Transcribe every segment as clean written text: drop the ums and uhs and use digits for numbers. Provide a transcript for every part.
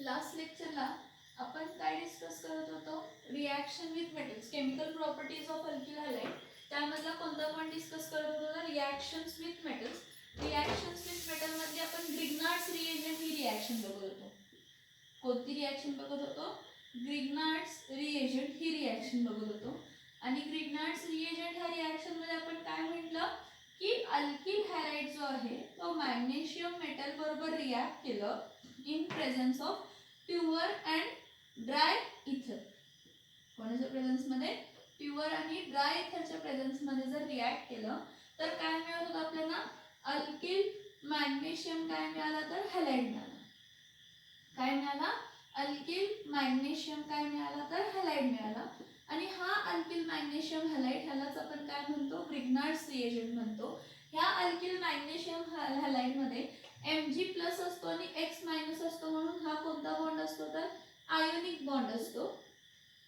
Last लेक्चरला आपण काय डिस्कस करत होतो, reaction with metals, chemical properties of alkyl halide. त्यामधला कोणता पॉईंट डिस्कस करत होतो, reactions with metals. Reactions with metal मध्ये आपण ग्रिग्नार्ड्स रिएजंट ही रिॲक्शन बघत होतो. कोणती रिॲक्शन बघत होतो? ग्रिग्नार्ड्स रिएजंट ही रिॲक्शन बघत होतो. आणि ग्रिग्नार्ड्स रिएजंट ह्या रिॲक्शन मध्ये आपण काय म्हटलं की अल्किल हॅलाइड जो आहे तो मॅग्नेशियम मेटल बरोबर रिॲक्ट केलं in presence of pure and dry इथर. कोणाच्या प्रेझेन्स मध्ये? प्युअर आणि ड्राय इथरच्या प्रेझेन्स मध्ये जर रिॲक्ट केलं तर काय मिळत होतं आपल्याला? अल्किल मॅग्नेशियम काय मिळाला तर हॅलाइड मिळाला. काय मिळाला? अल्किल मॅग्नेशियम काय मिळाला तर हॅलाइड मिळाला. आणि हा अल्किल मॅग्नेशियम हॅलाइड ह्यालाच आपण काय म्हणतो? ग्रिग्नार्ड्स रिएजंट म्हणतो. ह्या अल्किल मॅग्नेशियम हॅलाइड मध्ये Mg+ असतो आणि X- असतो, म्हणून हा कोणता बॉन्ड असतो तर आयोनिक बॉन्ड असतो.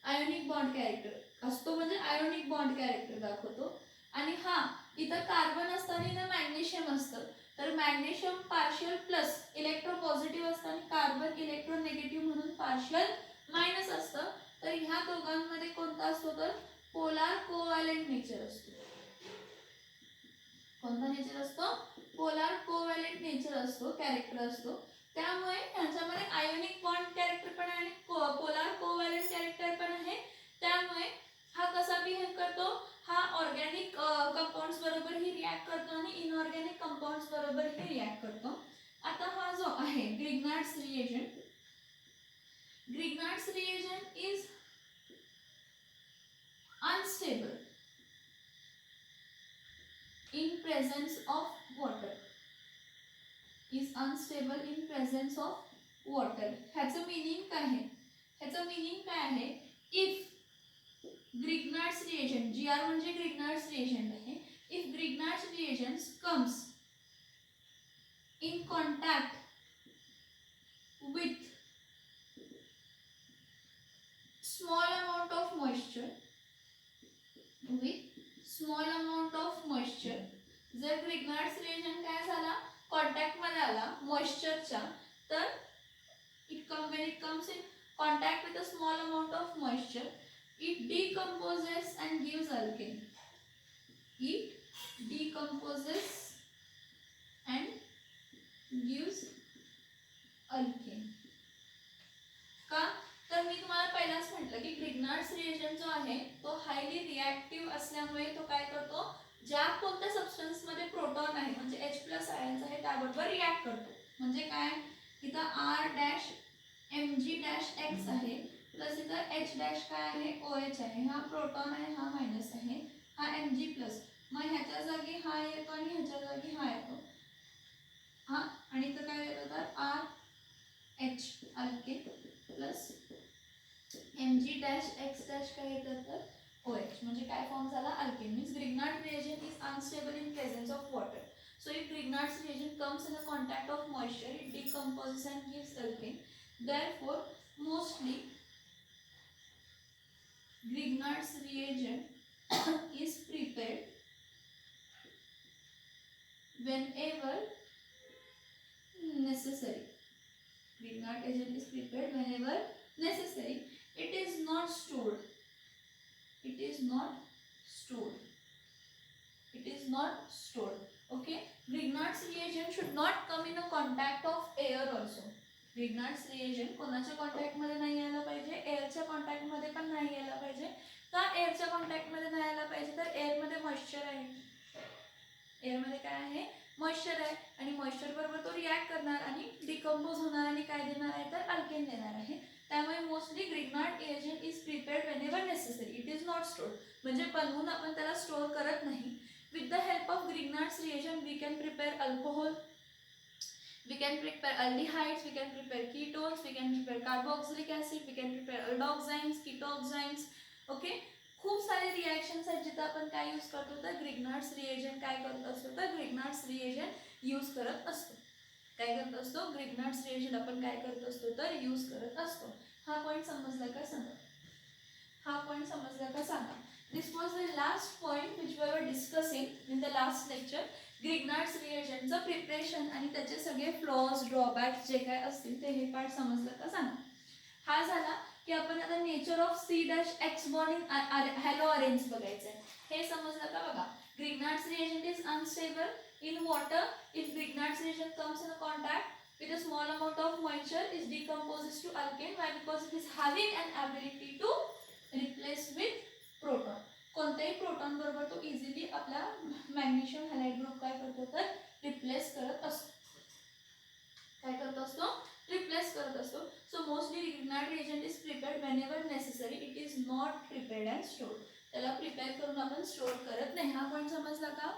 आयोनिक बॉन्ड कॅरेक्टर असतो म्हणजे आयोनिक बॉन्ड कॅरेक्टर दाखवतो. आणि हा इथं कार्बन असतं आणि इथं मॅग्नेशियम असतं. तर मॅग्नेशियम पार्शियल प्लस इलेक्ट्रोपॉझिटिव्ह असतं आणि कार्बन इलेक्ट्रोनेगेटिव्ह म्हणून पार्शियल मायनस असतं. तर ह्या दोघांमध्ये कोणता असतो तर पोलार कोव्हॅलेंट नेचर असतो. कोणता नेचर असतो? पोलार कोव्हॅलेंट नेचर असतो, कॅरेक्टर असतो. त्यामुळे ह्याच्यामध्ये आयोनिक बॉन्ड कॅरेक्टर पण आहे आणि पोलार कोव्हॅलेंट कॅरेक्टर पण आहे. त्यामुळे हा कसा बिहेव करतो? हा ऑर्गॅनिक कंपाऊंड्स बरोबर ही रिॲक्ट करतो आणि इनऑर्गॅनिक कंपाऊंड्स बरोबर ही रिॲक्ट करतो. आता हा जो आहे Grignard's reagent, Grignard's reagent is unstable in presence of water. Is unstable in presence of water. ह्याचं मीनिंग काय आहे? ह्याचं मीनिंग काय आहे? इफ ग्रिग्नार्ड्स रिएजंट, Gr म्हणजे ग्रिग्नार्ड्स रिएजंट आहे. If Grignard's reagent comes in contact with small amount of moisture, जर Grignard's reagent काय झाला? कॉन्टॅक्ट मध्ये आला मॉइश्चरच्या, तर when it comes in contact with a small amount of moisture, it decomposes and gives alkane. It decomposes and gives alkane. का? तर मी तुम्हाला पहिलाच म्हटलं की ग्रिग्नार्ड्स रिएजंट जो आहे तो हायली रिॲक्टिव्ह असल्यामुळे तो काय करतो? ज्या कोणत्या सबस्टन्स मध्ये प्रोटॉन आहे म्हणजे H+ आयन्स आहे त्याबरोबर रिॲक्ट करतो. म्हणजे काय? इथं R-Mg-X आहे प्लस इथं H- काय आहे? OH आहे. हा प्रोटॉन आहे, हा मायनस आहे, हा Mg+. मग ह्याच्या जागी हा येतो आणि ह्याच्या जागी हा येतो. हा आणि इथं काय येतं तर RH अल्केन प्लस Mg-X- काय येतं तर OH. म्हणजे काय फॉर्म झाला? Alkane. Means Grignard reagent is unstable in presence of water. So if Grignard's reagent comes in a contact of moisture, it decomposes and gives alkane. Therefore, mostly Grignard's reagent is prepared whenever necessary. Grignard agent is prepared whenever necessary. It is not stored. It is not stored. It is not stored. Okay. Grignard's reagent should not come in a contact of air also. Grignard's reagent कोणाच्या contact मध्ये नाही यायला पाहिजे? एअरच्या contact मध्ये पण नाही यायला पाहिजे. का एअरच्या कॉन्टॅक्ट मध्ये नाही यायला पाहिजे? तर एअर मध्ये मॉइश्चर आहे. एअर मध्ये काय आहे? मॉइश्चर आहे आणि मॉइश्चर बरोबर तो रिॲक्ट करणार आणि डिकम्पोज होणार आणि काय देणार आहे तर अल्केन देणार आहे. त्यामुळे mostly Grignard reagent is prepared whenever necessary. It is not stored. म्हणजे बनवून आपण त्याला स्टोअर करत नाही. With the help of Grignard's reagent, we can prepare alcohol, we can prepare aldehydes, we can prepare ketones, we can prepare carboxylic acid, we can prepare aldoxymes, ketoxymes. Okay. खूप सारे reactions आहेत जिथे आपण काय use करतो तर Grignard's reagent काय करत असतो तर ग्रिग्नार्ड्स रिएजंट यूज करत असतो. काय करत असतो? ग्रिग्नार्ड्स रिएजंट आपण काय करत असतो तर यूज करत असतो. हा पॉइंट समजला का सांगा? हा पॉइंट समजला का सांगा? This was the last point which we were discussing in the last lecture. Grignard's रिएजंटचं प्रिपरेशन आणि त्याचे सगळे फ्लॉज ड्रॉबॅक्स जे काय असतील ते हे पार्ट समजलं का सांगा. हा झाला की आपण आता nature of C' bond in hello arenes बघायचं आहे. हे समजलं का बघा. Grignard's reagent is unstable in water. If Grignard's reagent comes in contact with a small amount of moisture, it decomposes to alkane. Why? Because it is having an ability to replace with proton. कोणत्याही proton बरोबर तो easily आपला magnesium halide group काय करतो तर replace करत असतो. काय करत असतो? रिप्लेस करत असतो. So mostly Grignard reagent is prepared whenever necessary. It is not prepared and stored. त्याला प्रिपेअर करून आपण स्टोर करत नाही. हा पॉईंट समजला का?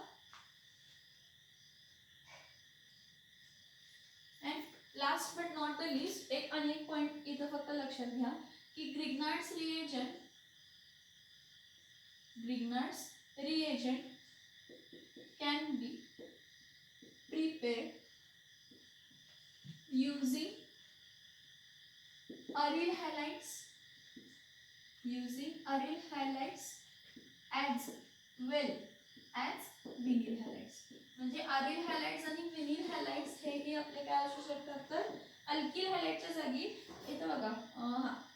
Last but not the least एक अनेक पॉइंट इथं फक्त लक्षात घ्या की Grignard's reagent can be prepared using aryl halides as well as vinyl halides. म्हणजे aryl halides आणि vinyl halides हे आपले काय असू शकतात तर अल्किल हॅलाइडच्या जागी इथं बघा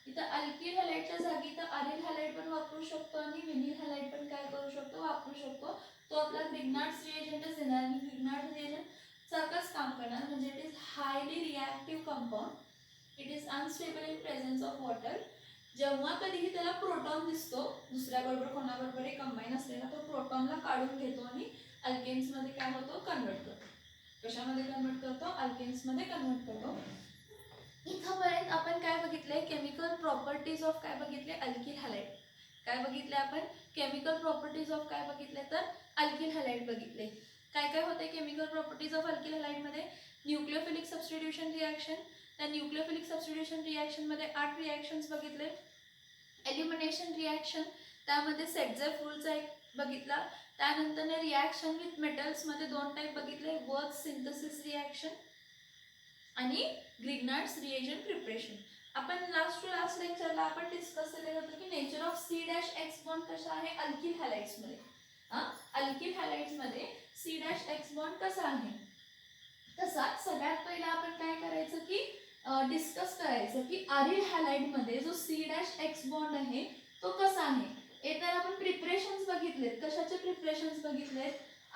इथं अल्किल हॅलाइडच्या जागी तर aryl हॅलाइड पण वापरू शकतो आणि vinyl हॅलाइड पण काय करू शकतो वापरू शकतो. तो आपला ग्रिग्नार्ड्स रिएजंटच देणार आणि ग्रिग्नार्ड्स रिएजंट सारखंच काम करणार. म्हणजे it is highly reactive compound. It is unstable in presence of water. जेव्हा कधीही त्याला प्रोटॉन दिसतो दुसऱ्याबरोबर कोणाबरोबरही कंबाईन असलेला तो प्रोटॉनला काढून घेतो आणि अल्केन्समध्ये काय होतो कन्वर्ट करतो. कशामध्ये कन्वर्ट करतो? अल्केन्समध्ये कन्वर्ट करतो. इथंपर्यंत आपण काय बघितले? केमिकल प्रॉपर्टीज ऑफ काय बघितले? Alkyl halide. काय बघितले आपण? केमिकल प्रॉपर्टीज ऑफ काय बघितले तर अल्किल हॅलाइड बघितले. काय काय होते केमिकल प्रॉपर्टीज ऑफ अल्किल हॅलाइडमध्ये? Nucleophilic substitution reaction. त्या न्यूक्लियोफिलिक सबस्टिट्यूशन रिॲक्शनमध्ये 8 रिॲक्शन्स बघितले. एल्युमिनेशन रिॲक्शन त्यामध्ये सेटझेफ रूलचा एक बघितला. त्यानंतर रिॲक्शन विथ मेटल्समध्ये 2 टाईप बघितले. वर्थ सिंथेसिस रिॲक्शन आणि ग्रिग्नार्ड्स रिएजंट प्रिपरेशन. आपण लास्ट लेक्चरला आपण डिस्कस केलेलं होतं की नेचर ऑफ C' बॉन्ड कशा आहे अल्किल हॅलाइड्समध्ये. अल्किल हॅलाइड्समध्ये C' बॉन्ड कसा आहे तसा सगळ्यात पहिला आपण काय करायचं की डिस्कस करायचं की aryl हॅलाइडमध्ये जो C' बॉन्ड आहे तो कसा आहे. तर आपण प्रिपरेशन्स बघितलेत. कशाचे प्रिपरेशन्स बघितलेत?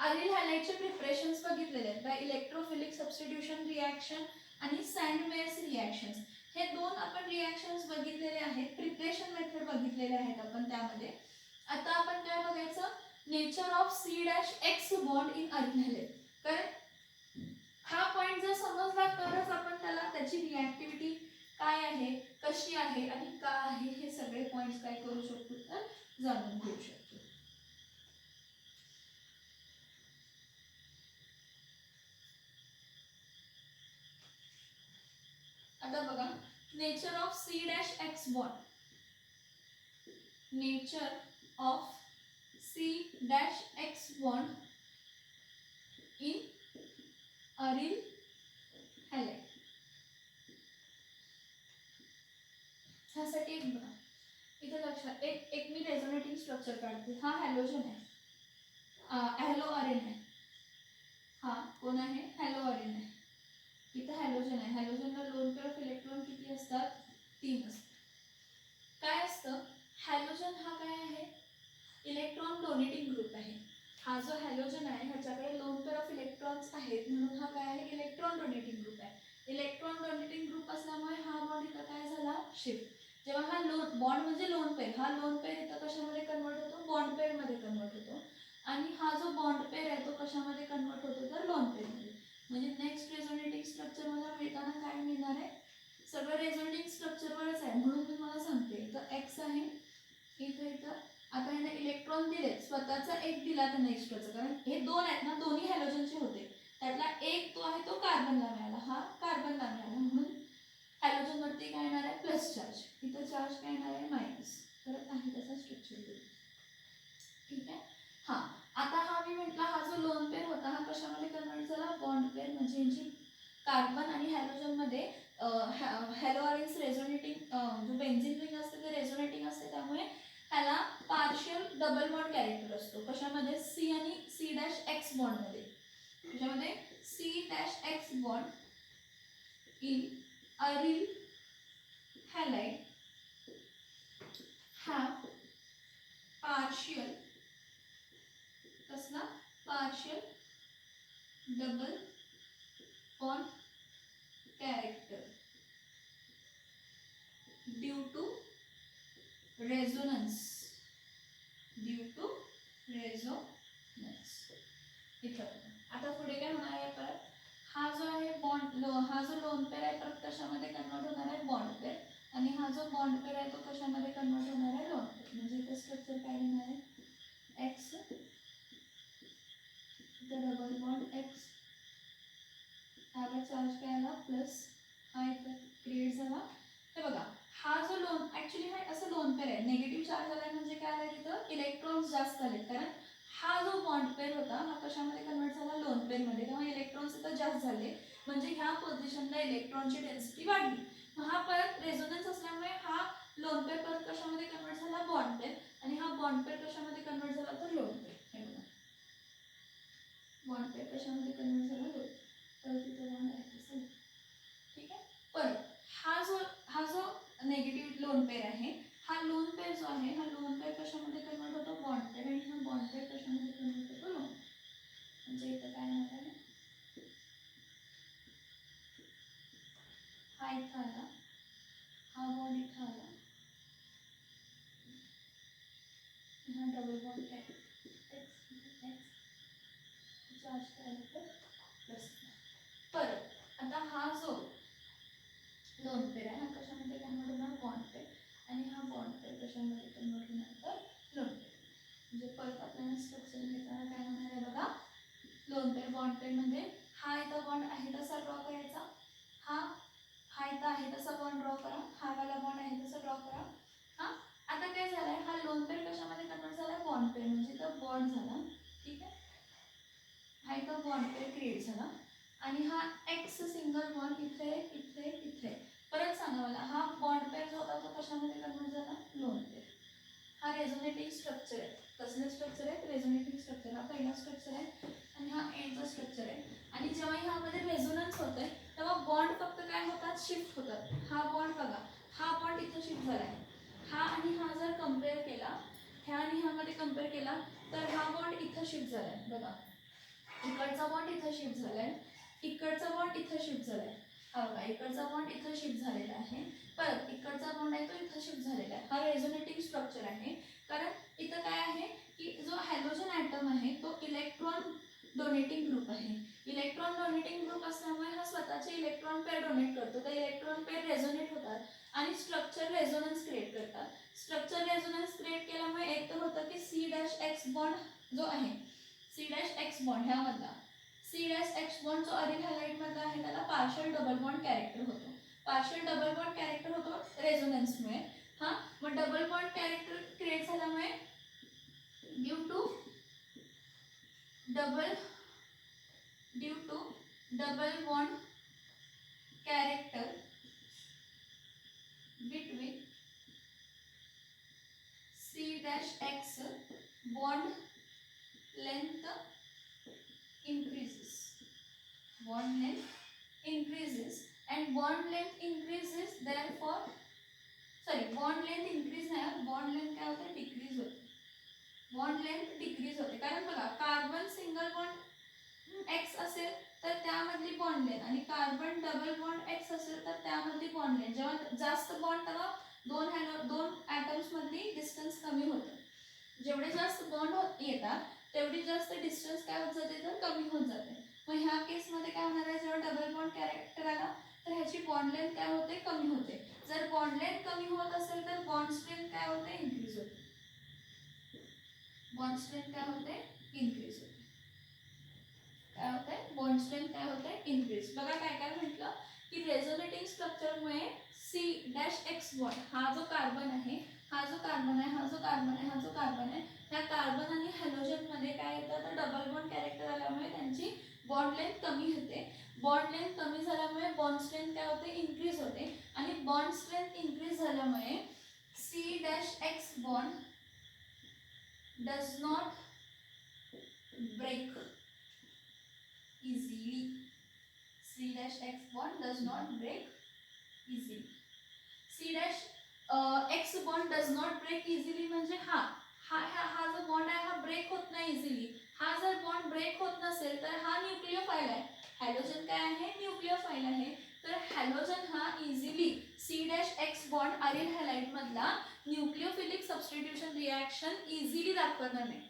aryl हॅलाइडचे प्रिपरेशन्स बघितलेले आहेत. बाय इलेक्ट्रोफिलिक सबस्टिट्यूशन रिॲक्शन आणि सँडमेयर्स रिॲक्शन्स. हे 2 आपण रिॲक्शन्स बघितलेले आहेत. प्रिपरेशन मेथड बघितलेले आहेत आपण त्यामध्ये. आता आपण काय बघायचं? Nature of C' bond in aryl halide. कारण हा पॉइंट जर समजला तरच आपण त्याला त्याची रिॲक्टिव्हिटी काय आहे कशी आहे आणि का आहे हे सगळे पॉइंट्स काय करू शकतो तर जाणून घेऊ शकतो. आता बघा nature of C' bond. Nature of C' bond in aryl halide. ह्यासाठी एक बघा इथे लक्षात एक मी रेझोनेटिंग स्ट्रक्चर काढते. हा हॅलोजन आहे. हॅलो आर्यन आहे. हा कोण आहे? हॅलो आर्यन आहे. इथं हॅलोजन आहे. हॅलोजनला लोन पेअर ऑफ इलेक्ट्रॉन किती असतात? 3 असतात. काय असतं? हॅलोजन हा काय आहे? इलेक्ट्रॉन डोनेटिंग ग्रुप आहे. हा जो हॅलोजन आहे ह्याच्याकडे लोन पेअर ऑफ इलेक्ट्रॉन्स आहेत म्हणून हा काय आहे? इलेक्ट्रॉन डोनेटिंग ग्रुप आहे. इलेक्ट्रॉन डोनेटिंग ग्रुप असल्यामुळे हा बॉन्ड इथं काय झाला? शिफ्ट. जेव्हा हा लोन बॉन्ड म्हणजे लोन पेअर, हा लोन पेअर इथं कशामध्ये कन्वर्ट होतो? बॉन्ड पेअरमध्ये कन्वर्ट होतो. आणि हा जो बॉन्ड पेअर आहे तो कशामध्ये कन्वर्ट होतो तर लोन पेअरमध्ये. म्हणजे नेक्स्ट रेझोनेटिंग स्ट्रक्चर मला मिळताना काय मिळणार आहे? सगळं रेझोनेटिंग स्ट्रक्चरवरच आहे म्हणून मी मला सांगते. तर एक्स आहे इथं आता ह्याने इलेक्ट्रॉन दिले स्वतःचा एक दिला त्यांना एक्स्ट्राचा. कारण हे 2 आहेत ना दोन्ही हॅलोजनचे होते. त्यातला एक तो आहे तो कार्बनला मिळाला. हा कार्बनला मिळाला म्हणून हॅलोजनवरती काय येणार आहे? Plus charge. इथं चार्ज काय येणार आहे? मायनस. परत आहे तसा स्ट्रक्चर दिला. ठीक आहे. हा आता हा मी म्हटला हा जो लोन पेअर होता हा कशामध्ये कन्वर्ट झाला? Bond pair. म्हणजे यांची कार्बन आणि हॅलोजनमध्ये हॅलो आर्यन्स रेझोनेटिंग जो बेन्झीन रिंग असते ते रेझोनेटिंग असते. त्यामुळे ह्याला पार्शियल डबल बॉन्ड कॅरेक्टर असतो. कशामध्ये? C आणि C' बॉन्डमध्ये. त्याच्यामध्ये C-X bond in aryl halide have partial कसला partial double bond character due to resonance इथं आता पुढे काय होणार आहे परत हा जो आहे बॉन्ड हा जो लोन पेअर आहे तर कशामध्ये कन्वर्ट होणार आहे बॉन्ड पेअर आणि हा जो बॉन्ड पेअर आहे तो कशामध्ये कन्वर्ट होणार आहे लोन पेअर म्हणजे इथे स्ट्रक्चर काय होणार आहे एक्स इथं डबल बॉन्ड एक्स ह्यावर चार्ज काय आला प्लस हा इथं क्रिएट झाला हे बघा हा जो लोन ऍक्च्युली हा असं लोन पेअर आहे निगेटिव्ह चार्ज आलाय म्हणजे काय आलाय तिथं इलेक्ट्रॉन्स जास्त आले कारण हा जो बॉन्ड पेअर होता हा कशामध्ये कन्वर्ट झाला लोन पेअर मध्ये तेव्हा इलेक्ट्रॉन्स इथं जास्त झाले म्हणजे ह्या पोझिशनला इलेक्ट्रॉनची डेन्सिटी वाढली मग हा परत रेझोनन्स असल्यामुळे हा लोन पेअर परत कशामध्ये कन्वर्ट झाला बॉन्ड पेअर आणि हा बॉन्ड पेअर कशामध्ये कन्वर्ट झाला तर लोन पेअर हे बघा बॉन्ड पेअर कशामध्ये कन्वर्ट झाला लोन परत इथं बॉन्ड आहे ठीक आहे परत हा जो नेगेटिव्ह लोन पेअर आहे हा लोन पेअर जो आहे हा लोन पेअर कशामध्ये कन्वर्ट होतो बॉन्ड पेअर आणि हा बॉन्ड पेअर कशामध्ये कन्वर्ट होतो लोन म्हणजे इथं काय होणार आहे हा इथं आला हा बॉन्ड इथं आला हा डबल बॉन्ड आहे चार्ज करायला प्लस परत आता हा जो लोन पेअर आहे हा कशामध्ये कन्वर्ट होणार बॉन्ड पेअर आणि हा बॉन्ड पेअर कशामध्ये कन्वर्ट होणार तर लोन पेअर म्हणजे परत आपल्याला स्ट्रक्चर घेताना काय होणार आहे बघा लोन पेअर बॉन्ड पेअर म्हणजे हा इथं बॉन्ड आहे तसा ड्रॉ करायचा हा इथं आहे तसा बॉन्ड ड्रॉ करा हा वाला बॉन्ड आहे तसा ड्रॉ करा हा आता काय झालंय हा लोन पेअर कशामध्ये कन्वर्ट झाला बॉन्ड पेअर म्हणजे इथं बॉन्ड झाला ठीक आहे हा इथं बॉन्ड पेअर क्रिएट झाला आणि हा एक्स सिंगल बॉन्ड इथे इथे इथे परत सांगा मला हा बॉन्ड पेअर जो होता तो कशामध्ये कन्वर्ट झाला लोन पेअर हा रेझोनेटिंग स्ट्रक्चर आहे कसलं स्ट्रक्चर आहे रेझोनेटिंग स्ट्रक्चर हा पहिला स्ट्रक्चर आहे आणि हा एंडचा स्ट्रक्चर आहे आणि जेव्हा ह्यामध्ये रेझोनन्स होतंय तेव्हा बॉन्ड फक्त काय होतात शिफ्ट होतात हा बॉन्ड बघा हा बॉन्ड इथं शिफ्ट झाला आहे हा आणि हा जर कम्पेअर केला ह्या आणि ह्यामध्ये कम्पेअर केला तर हा बॉन्ड इथं शिफ्ट झाला आहे बघा इकडचा बॉन्ड इथं शिफ्ट झालाय इकडचा बॉन्ड इथं शिफ्ट झालाय हा बघा इकडचा बॉन्ड इथं शिफ्ट झालेला आहे परत इकडचा बॉन्ड आहे तो इथं शिफ्ट झालेला आहे हा रेझोनेटिंग स्ट्रक्चर आहे कारण इथं काय आहे की जो हॅलोजन ॲटम आहे तो इलेक्ट्रॉन डोनेटिंग ग्रुप आहे इलेक्ट्रॉन डोनेटिंग ग्रुप असल्यामुळे हा स्वतःचे इलेक्ट्रॉन पेअर डोनेट करतो तर इलेक्ट्रॉन पेअर रेझोनेट होतात आणि स्ट्रक्चर रेझोनन्स क्रिएट करतात स्ट्रक्चर रेझोनन्स क्रिएट केल्यामुळे एक तर होतं की C-X बॉन्ड जो आहे C-X बॉन्ड ह्यामधला C-X बॉन्ड जो अरिल हॅलाइड मधला आहे त्याला पार्शियल डबल बॉन्ड कॅरेक्टर होतो पार्शियल डबल बॉन्ड कॅरेक्टर होतो रेझोनन्समुळे हा मग डबल बॉन्ड कॅरेक्टर क्रिएट झाल्यामुळे due to double bond character between C-X bond length increases and bond length increases therefore bond length increase नाही bond length काय होते decrease होते बॉन्ड लेंथ डिक्रीज होते कारण बघा कार्बन सिंगल बॉन्ड एक्स असेल तर त्यामधली बॉन्ड लेंथ आणि कार्बन डबल बॉन्ड एक्स असेल तर त्यामधली बॉन्ड लेंथ जेव्हा जास्त बॉन्ड तेव्हा दोन ॲटम्स मधली डिस्टन्स कमी होतं जेवढे जास्त बॉन्ड येतात तेवढी जास्त डिस्टन्स काय होत जाते तर कमी होत जाते मग ह्या केसमध्ये काय होणार आहे जेव्हा डबल बॉन्ड कॅरेक्टर आला तर ह्याची बॉन्ड लेंथ काय होते कमी होते जर बॉन्ड लेंथ कमी होत असेल तर बॉन्ड स्ट्रेंथ काय होते इन्क्रीज होते बॉन्ड स्ट्रेंथ काय होते इन्क्रीज होते काय होते बॉन्ड स्ट्रेंथ काय होते इन्क्रीज बघा काय काय म्हटलं की रेझोनेटिंग स्ट्रक्चरमुळे C-X बॉन्ड हा जो कार्बन आहे हा जो कार्बन आहे त्या कार्बन आणि हॅलोजन मध्ये काय येतं तर डबल बॉन्ड कॅरेक्टर आल्यामुळे त्यांची बॉन्ड लेंथ कमी होते बॉन्ड लेंथ कमी झाल्यामुळे बॉन्ड स्ट्रेंथ काय होते इन्क्रीज होते आणि बॉन्ड स्ट्रेंथ इन्क्रीज झाल्यामुळे C-X bond does not break easily. C dash X bond does not break easily. C dash X bond does not break easily म्हणजे हा जो बॉन्ड आहे हा ब्रेक होत नाही इझिली. हा जर बॉन्ड ब्रेक होत नसेल तर हा न्यूक्लियोफाइल आहे. हॅलोजन काय आहे? न्यूक्लियोफाइल आहे. तर हॅलोजन हा easily C dash X bond aryl halide मधला न्यूक्लियोफिलिक सबस्टिट्यूशन रिएक्शन इझिली दाखवणार नाही.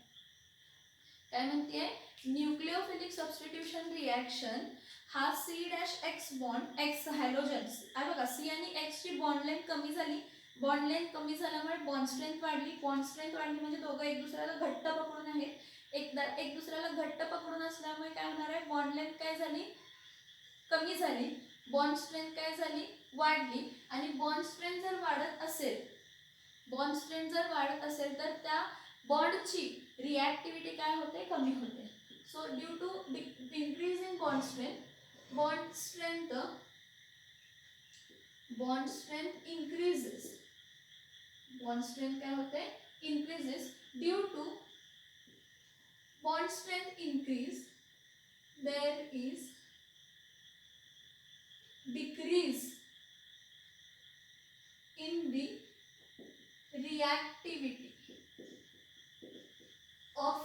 काय म्हणते? न्यूक्लियोफिलिक सबस्टिट्यूशन रिएक्शन हा C dash X bond X halogen आहे बघा, C आणि X ची बॉन्ड लेंथ कमी झाली. बॉन्ड लेंथ कमी झाल्यामुळे बॉन्ड स्ट्रेंथ वाढली. बॉन्ड स्ट्रेंथ वाढली म्हणजे दोघं एक दुसऱ्याला घट्ट पकडून आहेत. एक दुसऱ्याला घट्ट पकडून असल्यामुळे काय होणार आहे? बॉन्ड लेंथ काय झाली? कमी झाली. बॉन्ड स्ट्रेंथ काय झाली? वाढली. आणि बॉन्ड स्ट्रेंथ जर वाढत असेल तर त्या बॉन्डची रिएक्टिव्हिटी काय होते? कमी होते. So due to increase in bond strength increases. Bond strength काय होते? Increases. Due to bond strength increase, there is decrease in the reactivity of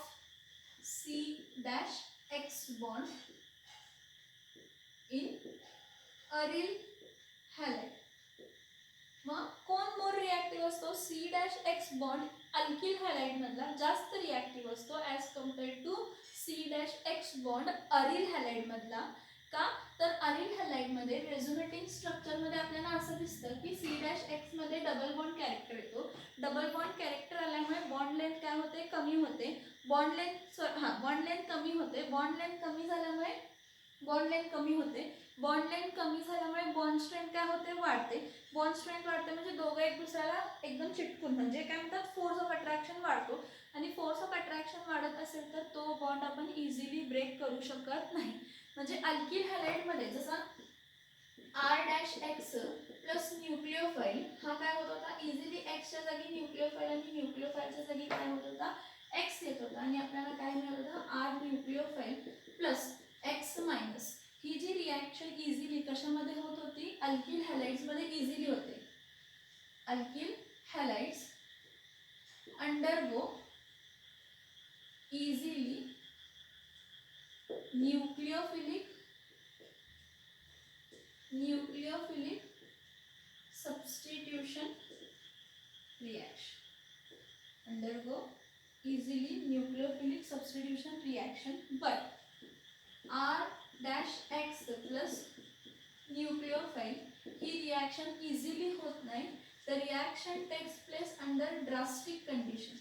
C dash X bond in aryl halide. मग कोण मोर रिएक्टिव्ह असतो? C dash X bond alkyl halide मधला जास्त reactive असतो as compared to C dash X bond aryl halide मधला. का? तर aryl halide मध्ये रेझोनेटिंग स्ट्रक्चर मध्ये आपल्याला असं दिसतं की C डॅश X मध्ये डबल बॉन्ड कॅरेक्टर येतो. डबल बॉन्ड कॅरेक्टर आल्यामुळे बॉन्ड लेंथ काय होते? कमी होते. बॉन्ड लेंथ कमी होते. बॉन्ड लेंथ कमी झाल्यामुळे बॉन्ड स्ट्रेंथ काय होते? वाढते. बॉन्ड स्ट्रेंथ वाढते म्हणजे दोघं एक दुसऱ्याला एकदम चिटकून म्हणजे काय म्हणतात? फोर्स ऑफ अट्रॅक्शन वाढतो. आणि फोर्स ऑफ अट्रॅक्शन वाढत असेल तर तो बॉन्ड आपण इझिली ब्रेक करू शकत नाही. म्हणजे अल्किल हॅलाइड मध्ये जसा R dash X plus nucleophile हा काय होत होता? इझिली Xच्या जागी न्यूक्लियोफाइल आणि न्यूक्लियोफाइलच्या जागी काय होत होता? X येत होता. आणि आपल्याला काय मिळत होतं? R nucleophile plus X minus. ही जी रिएक्शन इझिली कशामध्ये होत होती? अल्किल हॅलाइड्स मध्ये इझिली होते. Alkyl halides undergo easily nucleophilic substitution reaction. Undergo easily nucleophilic substitution reaction, but R dash X plus nucleophile he reaction easily होत नाही. The reaction takes place under drastic condition.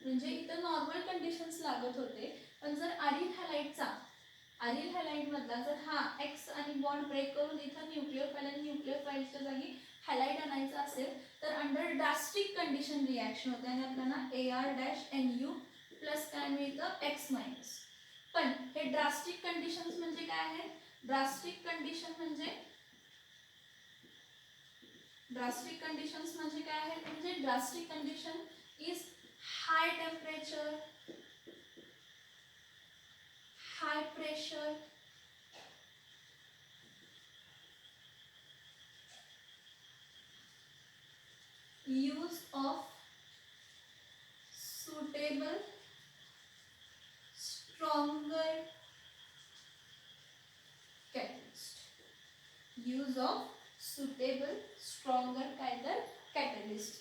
म्हणजे इथं normal conditions लागत होते, पण जर aril halide मधला जर हा X आणि बॉन्ड ब्रेक करून इथं न्यूक्लियोफाइल आणि न्यूक्लियोफाइलच्या जागी हॅलाइड आणायचं असेल तर अंडर ड्रास्टिक कंडिशन रिएक्शन होते आणि आपल्याला AR डॅश NU प्लस काय मिळतं? X minus. पण हे ड्रास्टिक कंडिशन्स म्हणजे काय आहे? ड्रास्टिक कंडिशन्स म्हणजे काय आहे? म्हणजे drastic condition is high temperature, high pressure, use of suitable stronger catalyst. Use of suitable stronger catalyst.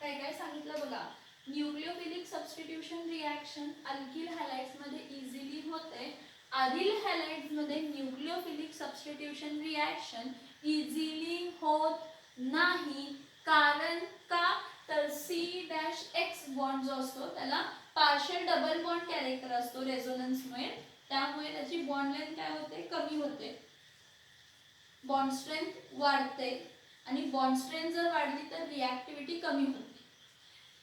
काय काय सांगितलं बघा. Nucleophilic substitution reaction alkyl halides मध्ये इझिली होते. अरिल हॅलाइड्स मध्ये न्यूक्लियोफिलिक सबस्टिट्यूशन रिएक्शन इझिली होत नाही. कारण का? तर C डॅश X बॉन्ड जो असतो त्याला पार्शियल डबल बॉन्ड कॅरेक्टर असतो रेझोनन्समुळे. त्यामुळे त्याची बॉन्ड लेंथ काय होते? कमी होते. बॉन्ड स्ट्रेंथ वाढते आणि बॉन्ड स्ट्रेंथ जर वाढली तर रिएक्टिव्हिटी कमी होते.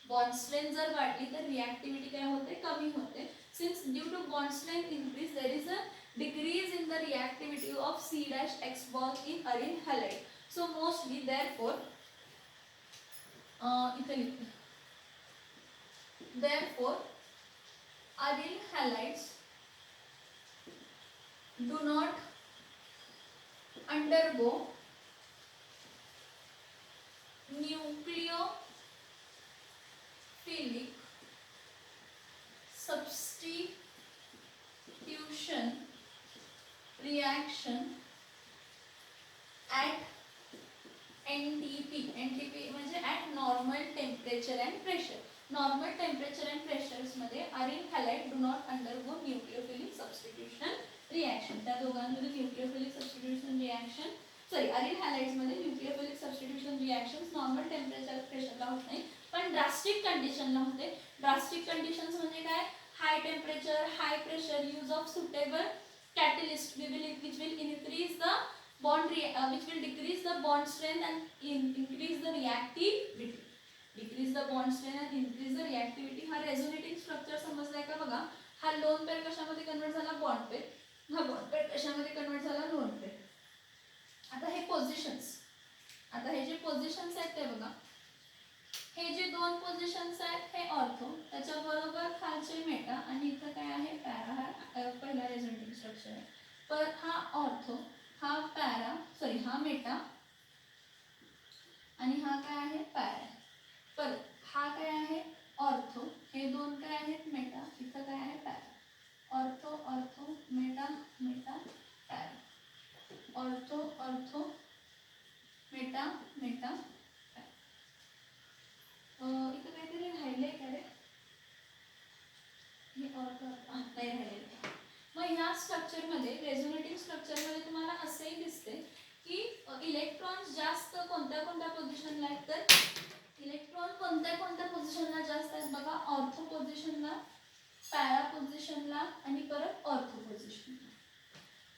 बॉन्ड स्ट्रेंथ जर वाढली तर रिएक्टिव्हिटी काय होते? कमी होते. Since due to bond strength increase there is a decrease in the reactivity of C dash X bond in aryl halide. So mostly therefore इथे लिखते therefore aryl halides do not undergo nucleophilic substitution reaction at NTP म्हणजे at normal temperature and pressure. Normal temperature and pressures मध्ये aryl halide do not undergo nucleophilic substitution reaction. त्या दोघांमध्ये nucleophilic substitution reaction aryl halides मध्ये nucleophilic substitution reactions normal temperature pressure ला होत नाही, पण drastic condition ला होते. Drastic conditions म्हणजे काय? High temperature, high pressure, use of suitable catalyst which will increase the which will decrease the bond strength and increase the reactivity. Decrease the bond strength and increase the reactivity. हा resonating structure समजलाय का बघा. हा lone pair कशामध्ये convert झाला? Bond पेर. हा bond पेर कशामध्ये convert झाला? Loan पेर. आता हे पोझिशन्स, आता हे जे पोझिशन्स आहेत ते बघा. हे जे दोन पोझिशन्स आहेत हे ऑर्थो, त्याच्या बरोबर खालचे मेटा आणि इथं काय आहे? पॅरा. हा पहिला रेझोनेटिंग स्ट्रक्चर आहे. पर हा ऑर्थो, हा पॅरा हा मेटा आणि हा काय आहे? पॅरा. पर हा काय आहे? ऑर्थो. हे दोन काय आहेत? मेटा. इथं काय आहे? Para. Ortho ortho Meta Meta para. Ortho ortho Meta Meta para. इथं काहीतरी राहिले का रे? हे ऑर्थो नाही राहिले. मग ह्या स्ट्रक्चरमध्ये रेझोनेटिंग स्ट्रक्चरमध्ये तुम्हाला असेही दिसते की इलेक्ट्रॉन्स जास्त कोणत्या कोणत्या पोझिशनला आहेत? तर इलेक्ट्रॉन कोणत्या कोणत्या पोझिशनला जास्त आहेत बघा. ऑर्थो पोझिशनला, पॅरा पोझिशनला आणि परत ऑर्थो पोझिशनला.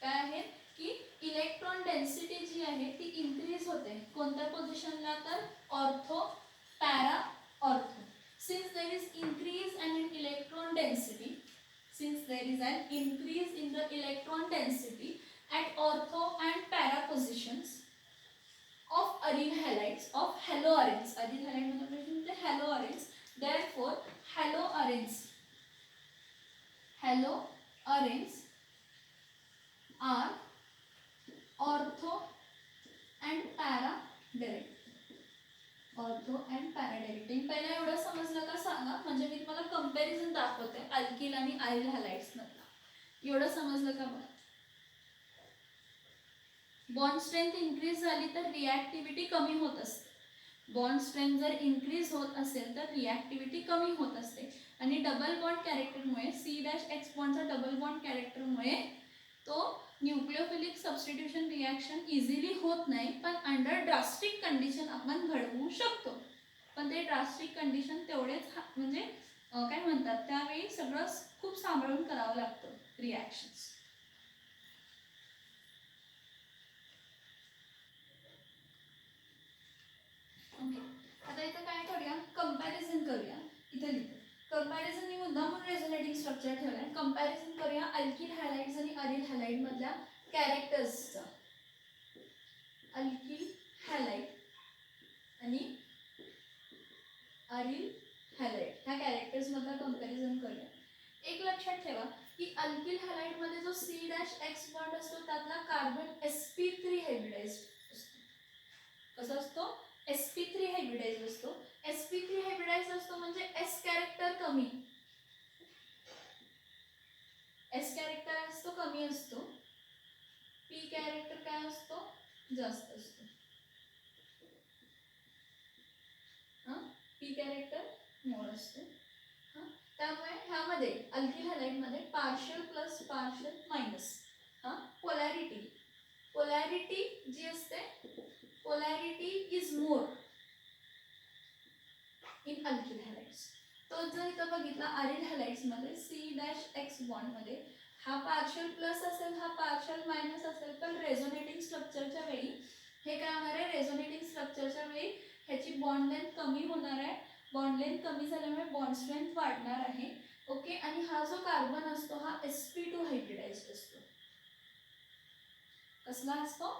काय आहे की इलेक्ट्रॉन डेन्सिटी जी आहे ती इन्क्रीज होते कोणत्या पोझिशनला? तर ortho, para, ortho. Since there is increase in electron density, since there is an increase in the electron density at ortho and para positions of aryl halides, of haloarenes, aryl halide म्हणजे ते haloarenes, therefore haloarenes are ortho and para direct. Ortho and para directing. पहिला एवढं समजलं का सांगा, म्हणजे मी तुम्हाला comparison दाखवते अल्किल आणि आयरिल हॅलाइड्स मधला. एवढं समजलं का बघा. बॉन्ड स्ट्रेंथ इन्क्रीज झाली तर रिॲक्टिव्हिटी कमी होत असते. बॉन्ड स्ट्रेंथ जर इन्क्रीज होत असेल तर रिॲक्टिव्हिटी कमी होत असते. आणि डबल बॉन्ड कॅरेक्टरमुळे C'(X) बॉन्डचा डबल बॉन्ड कॅरेक्टरमुळे तो न्यूक्लियोफिलिक सबस्टिट्यूशन रिॲक्शन इझिली होत नाही, पण अंडर ड्रास्टिक कंडिशन आपण घडवू शकतो. पण ते ड्रास्टिक कंडिशन तेवढेच म्हणजे काय म्हणतात त्यावेळी सगळं खूप सांभाळून करावं लागतं रिॲक्शन्स. ओके, आता इथं काय करूया? कंपॅरिझन करूया. इथे लिहितो कंपॅरिझन. मी मुद्दाम म्हणून रेझोनेटिंग स्ट्रक्चर ठेवलाय. कंपॅरिझन करूया अल्किल हॅलाइड्स आणि अरिल हॅलाइड मधल्या कॅरेक्टर्सचं. अल्किल हॅलाइड आणि अरिल हॅलाइड ह्या कॅरेक्टर्स मधलं कंपॅरिझन करूया. एक लक्षात ठेवा की अल्किल हॅलाइड मध्ये जो C'(X) बॉन्ड असतो त्यातला कार्बन sp3 हायब्रिडाइज्ड असतो. कसा असतो? sp3 हायब्रिडाइज्ड असतो. sp3 हायब्रिडाइज्ड असतो म्हणजे s कॅरेक्टर कमी. s कॅरेक्टर असतो कमी असतो. p कॅरेक्टर काय असतो? जास्त असतो. p कॅरेक्टर मोर असतो. त्यामुळे ह्यामध्ये अल्किल हॅलाइड मध्ये partial plus partial minus polarity जी असते polarity is more in alkyl halides. तो जर इथं बघितला अरिल हॅलाइड्स मध्ये C'(X) बॉन्ड मध्ये हा पार्शियल प्लस असेल, हा पार्शियल मायनस असेल, पण रेझोनेटिंग स्ट्रक्चरच्या वेळी हे काय होणार आहे? रेझोनेटिंग स्ट्रक्चरच्या वेळी ह्याची बॉन्ड लेंथ कमी होणार आहे. बॉन्ड लेंथ कमी झाल्यामुळे बॉन्ड स्ट्रेंथ वाढणार आहे. ओके, आणि हा जो कार्बन असतो हा sp2 हायब्रिडाइज्ड असतो. कसला असतो?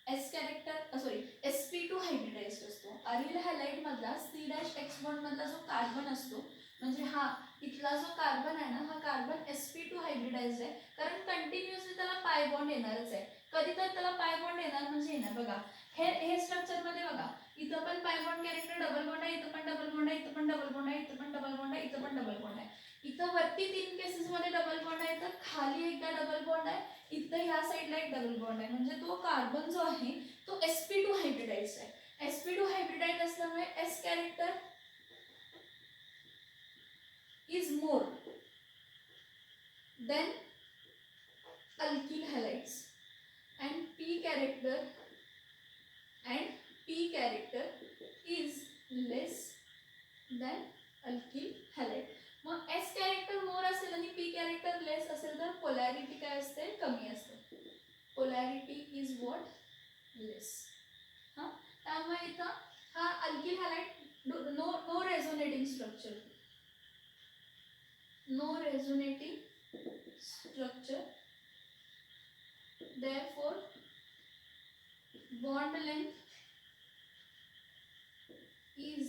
sp2 हायब्रिडाइज्ड असतो. अरिल हॅलाइड मधला C'(X) बॉन्ड मधला जो कार्बन असतो म्हणजे हा इथला जो कार्बन आहे ना, हा कार्बन sp2 हायब्रिडाइज्ड आहे, कारण कंटिन्युअसली त्याला पाय बॉन्ड येणारच आहे. कधी तर त्याला पाय बॉन्ड येणार म्हणजे येणार. बघा हे स्ट्रक्चर मध्ये बघा, इथं पण pi bond character double bond आहे, इथं पण डबल बॉन्ड आहे, इथं पण डबल बॉन्ड आहे, इथं पण डबल बॉन्ड आहे, इथं पण डबल बॉन्ड आहे. इथं वरती 3 केसेस मध्ये डबल बॉन्ड आहे, तर खाली एकदा डबल बॉन्ड आहे, इथं ह्या साईडला एक डबल बॉन्ड आहे. म्हणजे तो कार्बन जो आहे तो sp2 हायब्रिडाइज्ड आहे. sp2 हायब्रिडाइज्ड असल्यामुळे s character is more than alkyl halides and p character is less than alkyl halide. मग s कॅरेक्टर मोर असेल आणि p कॅरेक्टर लेस असेल तर पोलॅरिटी काय असते, कमी असते. Polarity is what, less. हा, त्यामुळे इथं हा alkyl halide no resonating structure, no resonating structure, therefore bond length is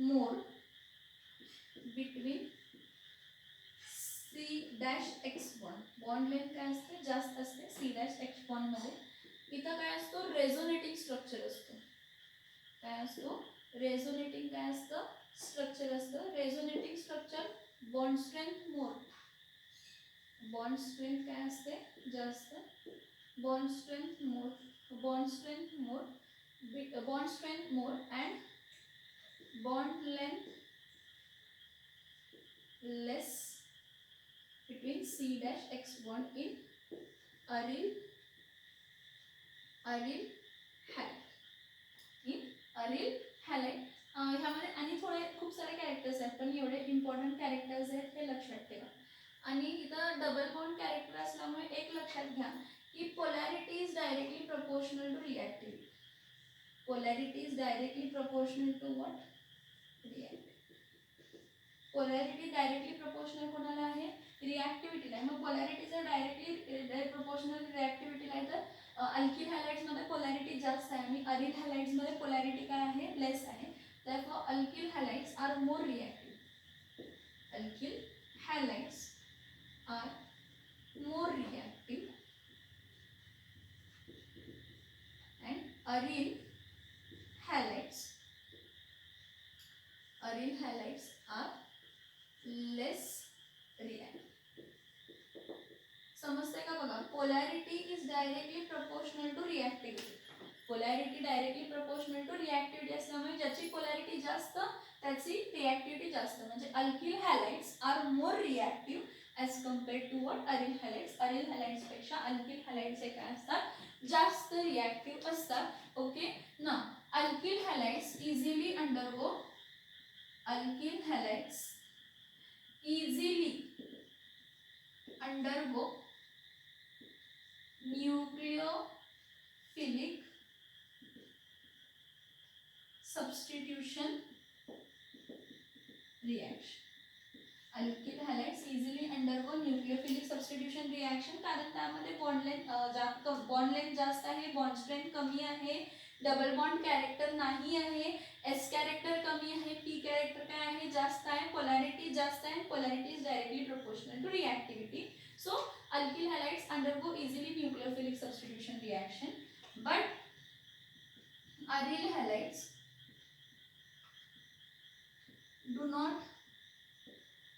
more between C-X bond. Bond length काय असते, जास्त असते C-X बॉन्ड मध्ये. इथं काय असतो, रेझोनेटिंग स्ट्रक्चर असतो. काय असतो, रेझोनेटिंग काय असतं, स्ट्रक्चर असतं. Resonating structure bond strength more, bond strength काय असते, जास्त. Bond strength more, bond strength more, bond strength more and bond length less between C-X bond in aryl halide. in aryl halide. ह्यामध्ये आणि थोडे खूप सारे कॅरेक्टर्स आहेत, पण एवढे इम्पॉर्टंट कॅरेक्टर्स आहेत हे लक्षात ठेवा. आणि इथं डबल बॉन्ड कॅरेक्टर असल्यामुळे एक लक्षात घ्या की polarity is directly proportional to reactivity. Polarity is directly proportional to what, reactivity. Polarity directly proportional कोणाला आहे, रिॲक्टिव्हिटीला आहे. मग पोलॅरिटी जर डायरेक्टली प्रपोर्शनल रिॲक्टिव्हिटीला आहे तर अल्किल हॅलाइड्स मध्ये पोलॅरिटी जास्त आहे आणि अरिल हॅलाइड्स मध्ये पोलॅरिटी काय आहे, लेस आहे. therefore alkyl halides are more reactive. Alkyl halides are more reactive and aryl halides are less reactive. समजते का बघा, polarity is directly proportional to reactivity. Polarity directly proportional to reactivity असल्यामुळे ज्याची पोलॅरिटी जास्त त्याची रिॲक्टिव्हिटी जास्त. म्हणजे alkyl halides are more reactive as compared to what, aryl halides. Aryl halides पेक्षा अल्किल हॅलाइड्स हे काय असतात, जास्त रिॲक्टिव्ह असतात. ओके ना. Alkyl halides easily undergo, alkyl halides easily undergo nucleophilic substitution reaction. Alkyl halides easily undergo nucleophilic substitution reaction, कारण त्यामध्ये bond length जास्त आहे, बॉन्ड स्ट्रेंथ कमी आहे, डबल बॉन्ड कॅरेक्टर नाही आहे, एस कॅरेक्टर कमी आहे, पी कॅरेक्टर काय आहे, जास्त आहे, पोलॅरिटी जास्त आहे. Polarity is directly proportional to reactivity. So alkyl halides undergo easily nucleophilic substitution reaction, but aryl halides do not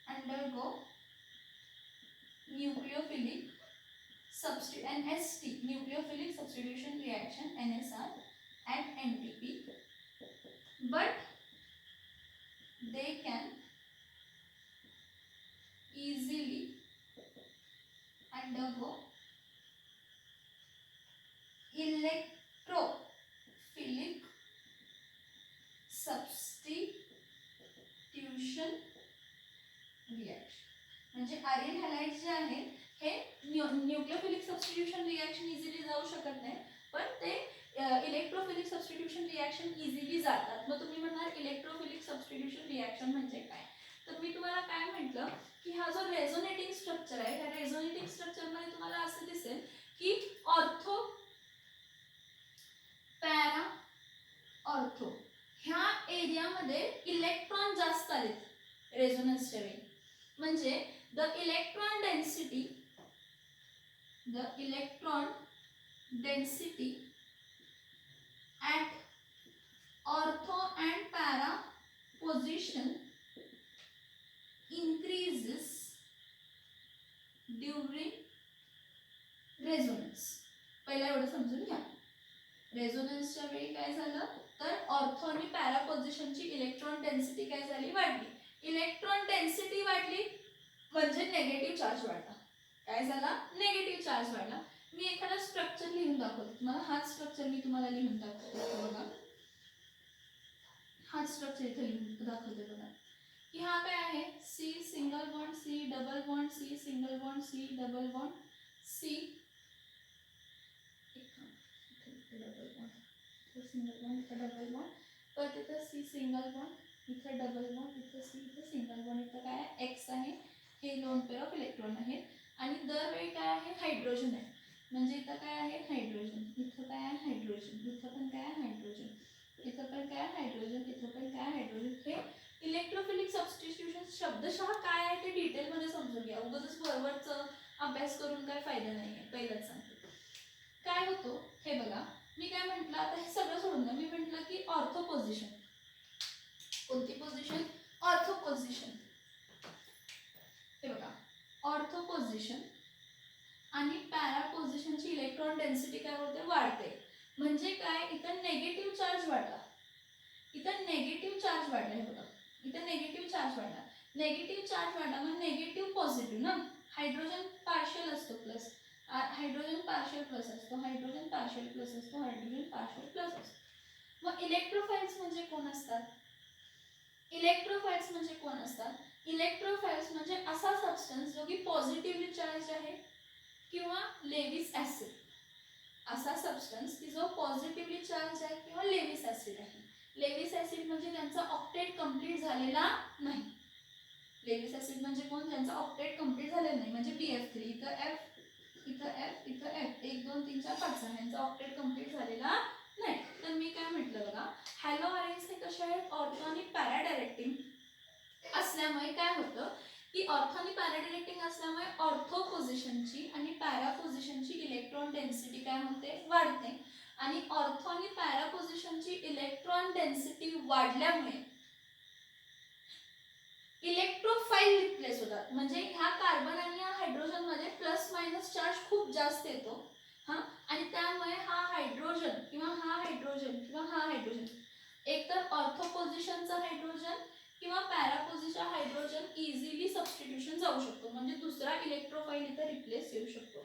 undergo nucleophilic NST, nucleophilic substitution reaction, NSR, at NTP, but they can easily undergo electrophilic substitution reaction. म्हणजे aril हॅलाइड्स जे आहेत हे nucleophilic substitution reaction easily जाऊ शकत नाही, पण ते electrophilic substitution reaction easily जातात. मग तुम्ही म्हणणार इलेक्ट्रोफिलिक सबस्टिट्यूशन रिॲक्शन म्हणजे काय, तर मी तुम्हाला काय म्हटलं की हा जो रेझोनेटिंग स्ट्रक्चर आहे, ह्या रेझोनेटिंग स्ट्रक्चर मध्ये तुम्हाला असं दिसेल की ऑर्थो, पॅरा, ऑर्थो ह्या एरियामध्ये इलेक्ट्रॉन जास्त आलेत रेझोनन्सच्या वेळी. म्हणजे the electron density at ortho and para position increases during resonance. पहिला एवढं समजून घ्या. रेझोनन्सच्या वेळी काय झालं तर ऑर्थो आणि पॅरा पोझिशनची इलेक्ट्रॉन डेन्सिटी काय झाली वाढली. इलेक्ट्रॉन डेन्सिटी वाढली म्हणजे नेगेटिव्ह चार्ज वाढला. काय झाला नेगेटिव्ह चार्ज वाढला. मी एखादा स्ट्रक्चर लिहून दाखवतो तुम्हाला. हाच स्ट्रक्चर मी तुम्हाला लिहून दाखवतो बघा. हाच स्ट्रक्चर इथे लिहून दाखवते बघा की हा काय आहे C single bond C double bond C single bond C double bond C double bond single bond इथं डबल बॉन्ड परत इथं सी सिंगल बॉन्ड इथं डबल बॉन्ड इथं सी इथं सिंगल बॉन्ड इथं काय आहे एक्स आहे. हे लोन पेअर ऑफ इलेक्ट्रॉन आहेत आणि दरवेळी काय आहे हायड्रोजन आहे. म्हणजे इथं काय आहे हायड्रोजन इथं काय आहे हायड्रोजन इथं पण काय आहे हायड्रोजन इथं पण काय हायड्रोजन इथं पण काय हायड्रोजन. हे इलेक्ट्रोफिलिक सबस्टिट्यूशन शब्दशः काय आहे ते डिटेलमध्ये समजून घ्या. उगाच वरवरचं अभ्यास करून काय फायदा नाही आहे. पहिलंच सांगते काय होतो हे बघा. मी काय म्हटलं आता हे सगळं सोडून द्या. मी म्हटलं की ऑर्थो पोझिशन. कोणती पोझिशन ऑर्थो पोझिशन. हे बघा ऑर्थो पोझिशन आणि पॅरा पोझिशनची इलेक्ट्रॉन डेन्सिटी काय होते वाढते. म्हणजे काय इथं नेगेटिव्ह चार्ज वाढला. इथं नेगेटिव्ह चार्ज वाढला. हे बघा इथं नेगेटिव्ह चार्ज वाढला. नेगेटिव्ह चार्ज वाढला म्हणजे नेगेटिव्ह पॉझिटिव्ह ना. हायड्रोजन पार्शियल असतो प्लस हायड्रोजन पार्शियल प्लस असतो हायड्रोजन पार्शियल प्लस असतो हायड्रोजन पार्शियल प्लस असतो. मग इलेक्ट्रोफाइल्स म्हणजे कोण असतात. इलेक्ट्रोफाइल्स म्हणजे कोण असतात. इलेक्ट्रोफाइल्स म्हणजे असा सबस्टन्स जो की पॉझिटिव्हली चार्ज आहे किंवा लेविस ऍसिड. असा सबस्टन्स की जो पॉझिटिव्हली चार्ज आहे किंवा लेविस ऍसिड आहे. लेविस ऍसिड म्हणजे त्यांचा ऑक्टेट कंप्लीट झालेला नाही. लेविस ऍसिड म्हणजे कोण ज्यांचा ऑक्टेट कंप्लीट झालेला नाही. म्हणजे BF3 इथं F इथं F इथं F 1 2 3 4 5 6 यांचा ऑक्टेट कंप्लीट झालेला नाही. तर मी काय म्हटलं बघा हॅलो आयन्स हे कसे आहेत ऑर्थो आणि पॅरा डायरेक्टिंग असल्यामुळे काय होतं की ऑर्थो आणि पॅरा डायरेक्टिंग असल्यामुळे ऑर्थो पोझिशनची आणि पॅरा पोझिशनची इलेक्ट्रॉन डेन्सिटी काय होते वाढते. आणि ऑर्थो आणि पॅरा पोझिशनची इलेक्ट्रॉन डेन्सिटी वाढल्यामुळे इलेक्ट्रोफाइल रिप्लेस होतात. म्हणजे ह्या कार्बन आणि या हायड्रोजन मध्ये प्लस मायनस चार्ज खूप जास्त येतो. हा आणि त्यामुळे हा हायड्रोजन किंवा हा हायड्रोजन किंवा हा हायड्रोजन एकतर ऑर्थो पोझिशनचा हायड्रोजन किंवा para position hydrogen easily substitution जाऊ शकतो. म्हणजे दुसरा इलेक्ट्रोफाइल इथं रिप्लेस येऊ शकतो.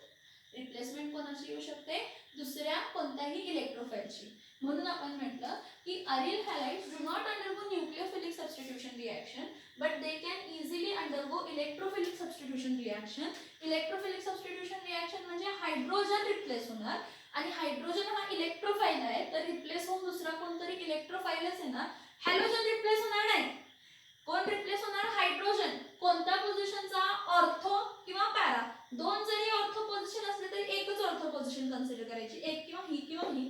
रिप्लेसमेंट कोणाची येऊ शकते दुसऱ्या कोणत्याही इलेक्ट्रोफाइलची. म्हणून आपण म्हटलं की aryl halides do not undergo nucleophilic substitution reaction but they can easily undergo electrophilic substitution reaction. Electrophilic substitution reaction म्हणजे हायड्रोजन रिप्लेस होणार आणि हायड्रोजन हा इलेक्ट्रोफाइल आहे तर रिप्लेस होऊन दुसरा कोणतरी इलेक्ट्रोफाइलच येणार. हॅलोजन रिप्लेस होणार नाही. कोण रिप्लेस होणार हायड्रोजन. कोणत्या पोझिशनचा ऑर्थो किंवा पॅरा. दोन जरी ऑर्थो पोझिशन असले तरी एकच ऑर्थो पोझिशन कन्सिडर करायची. एक किंवा ही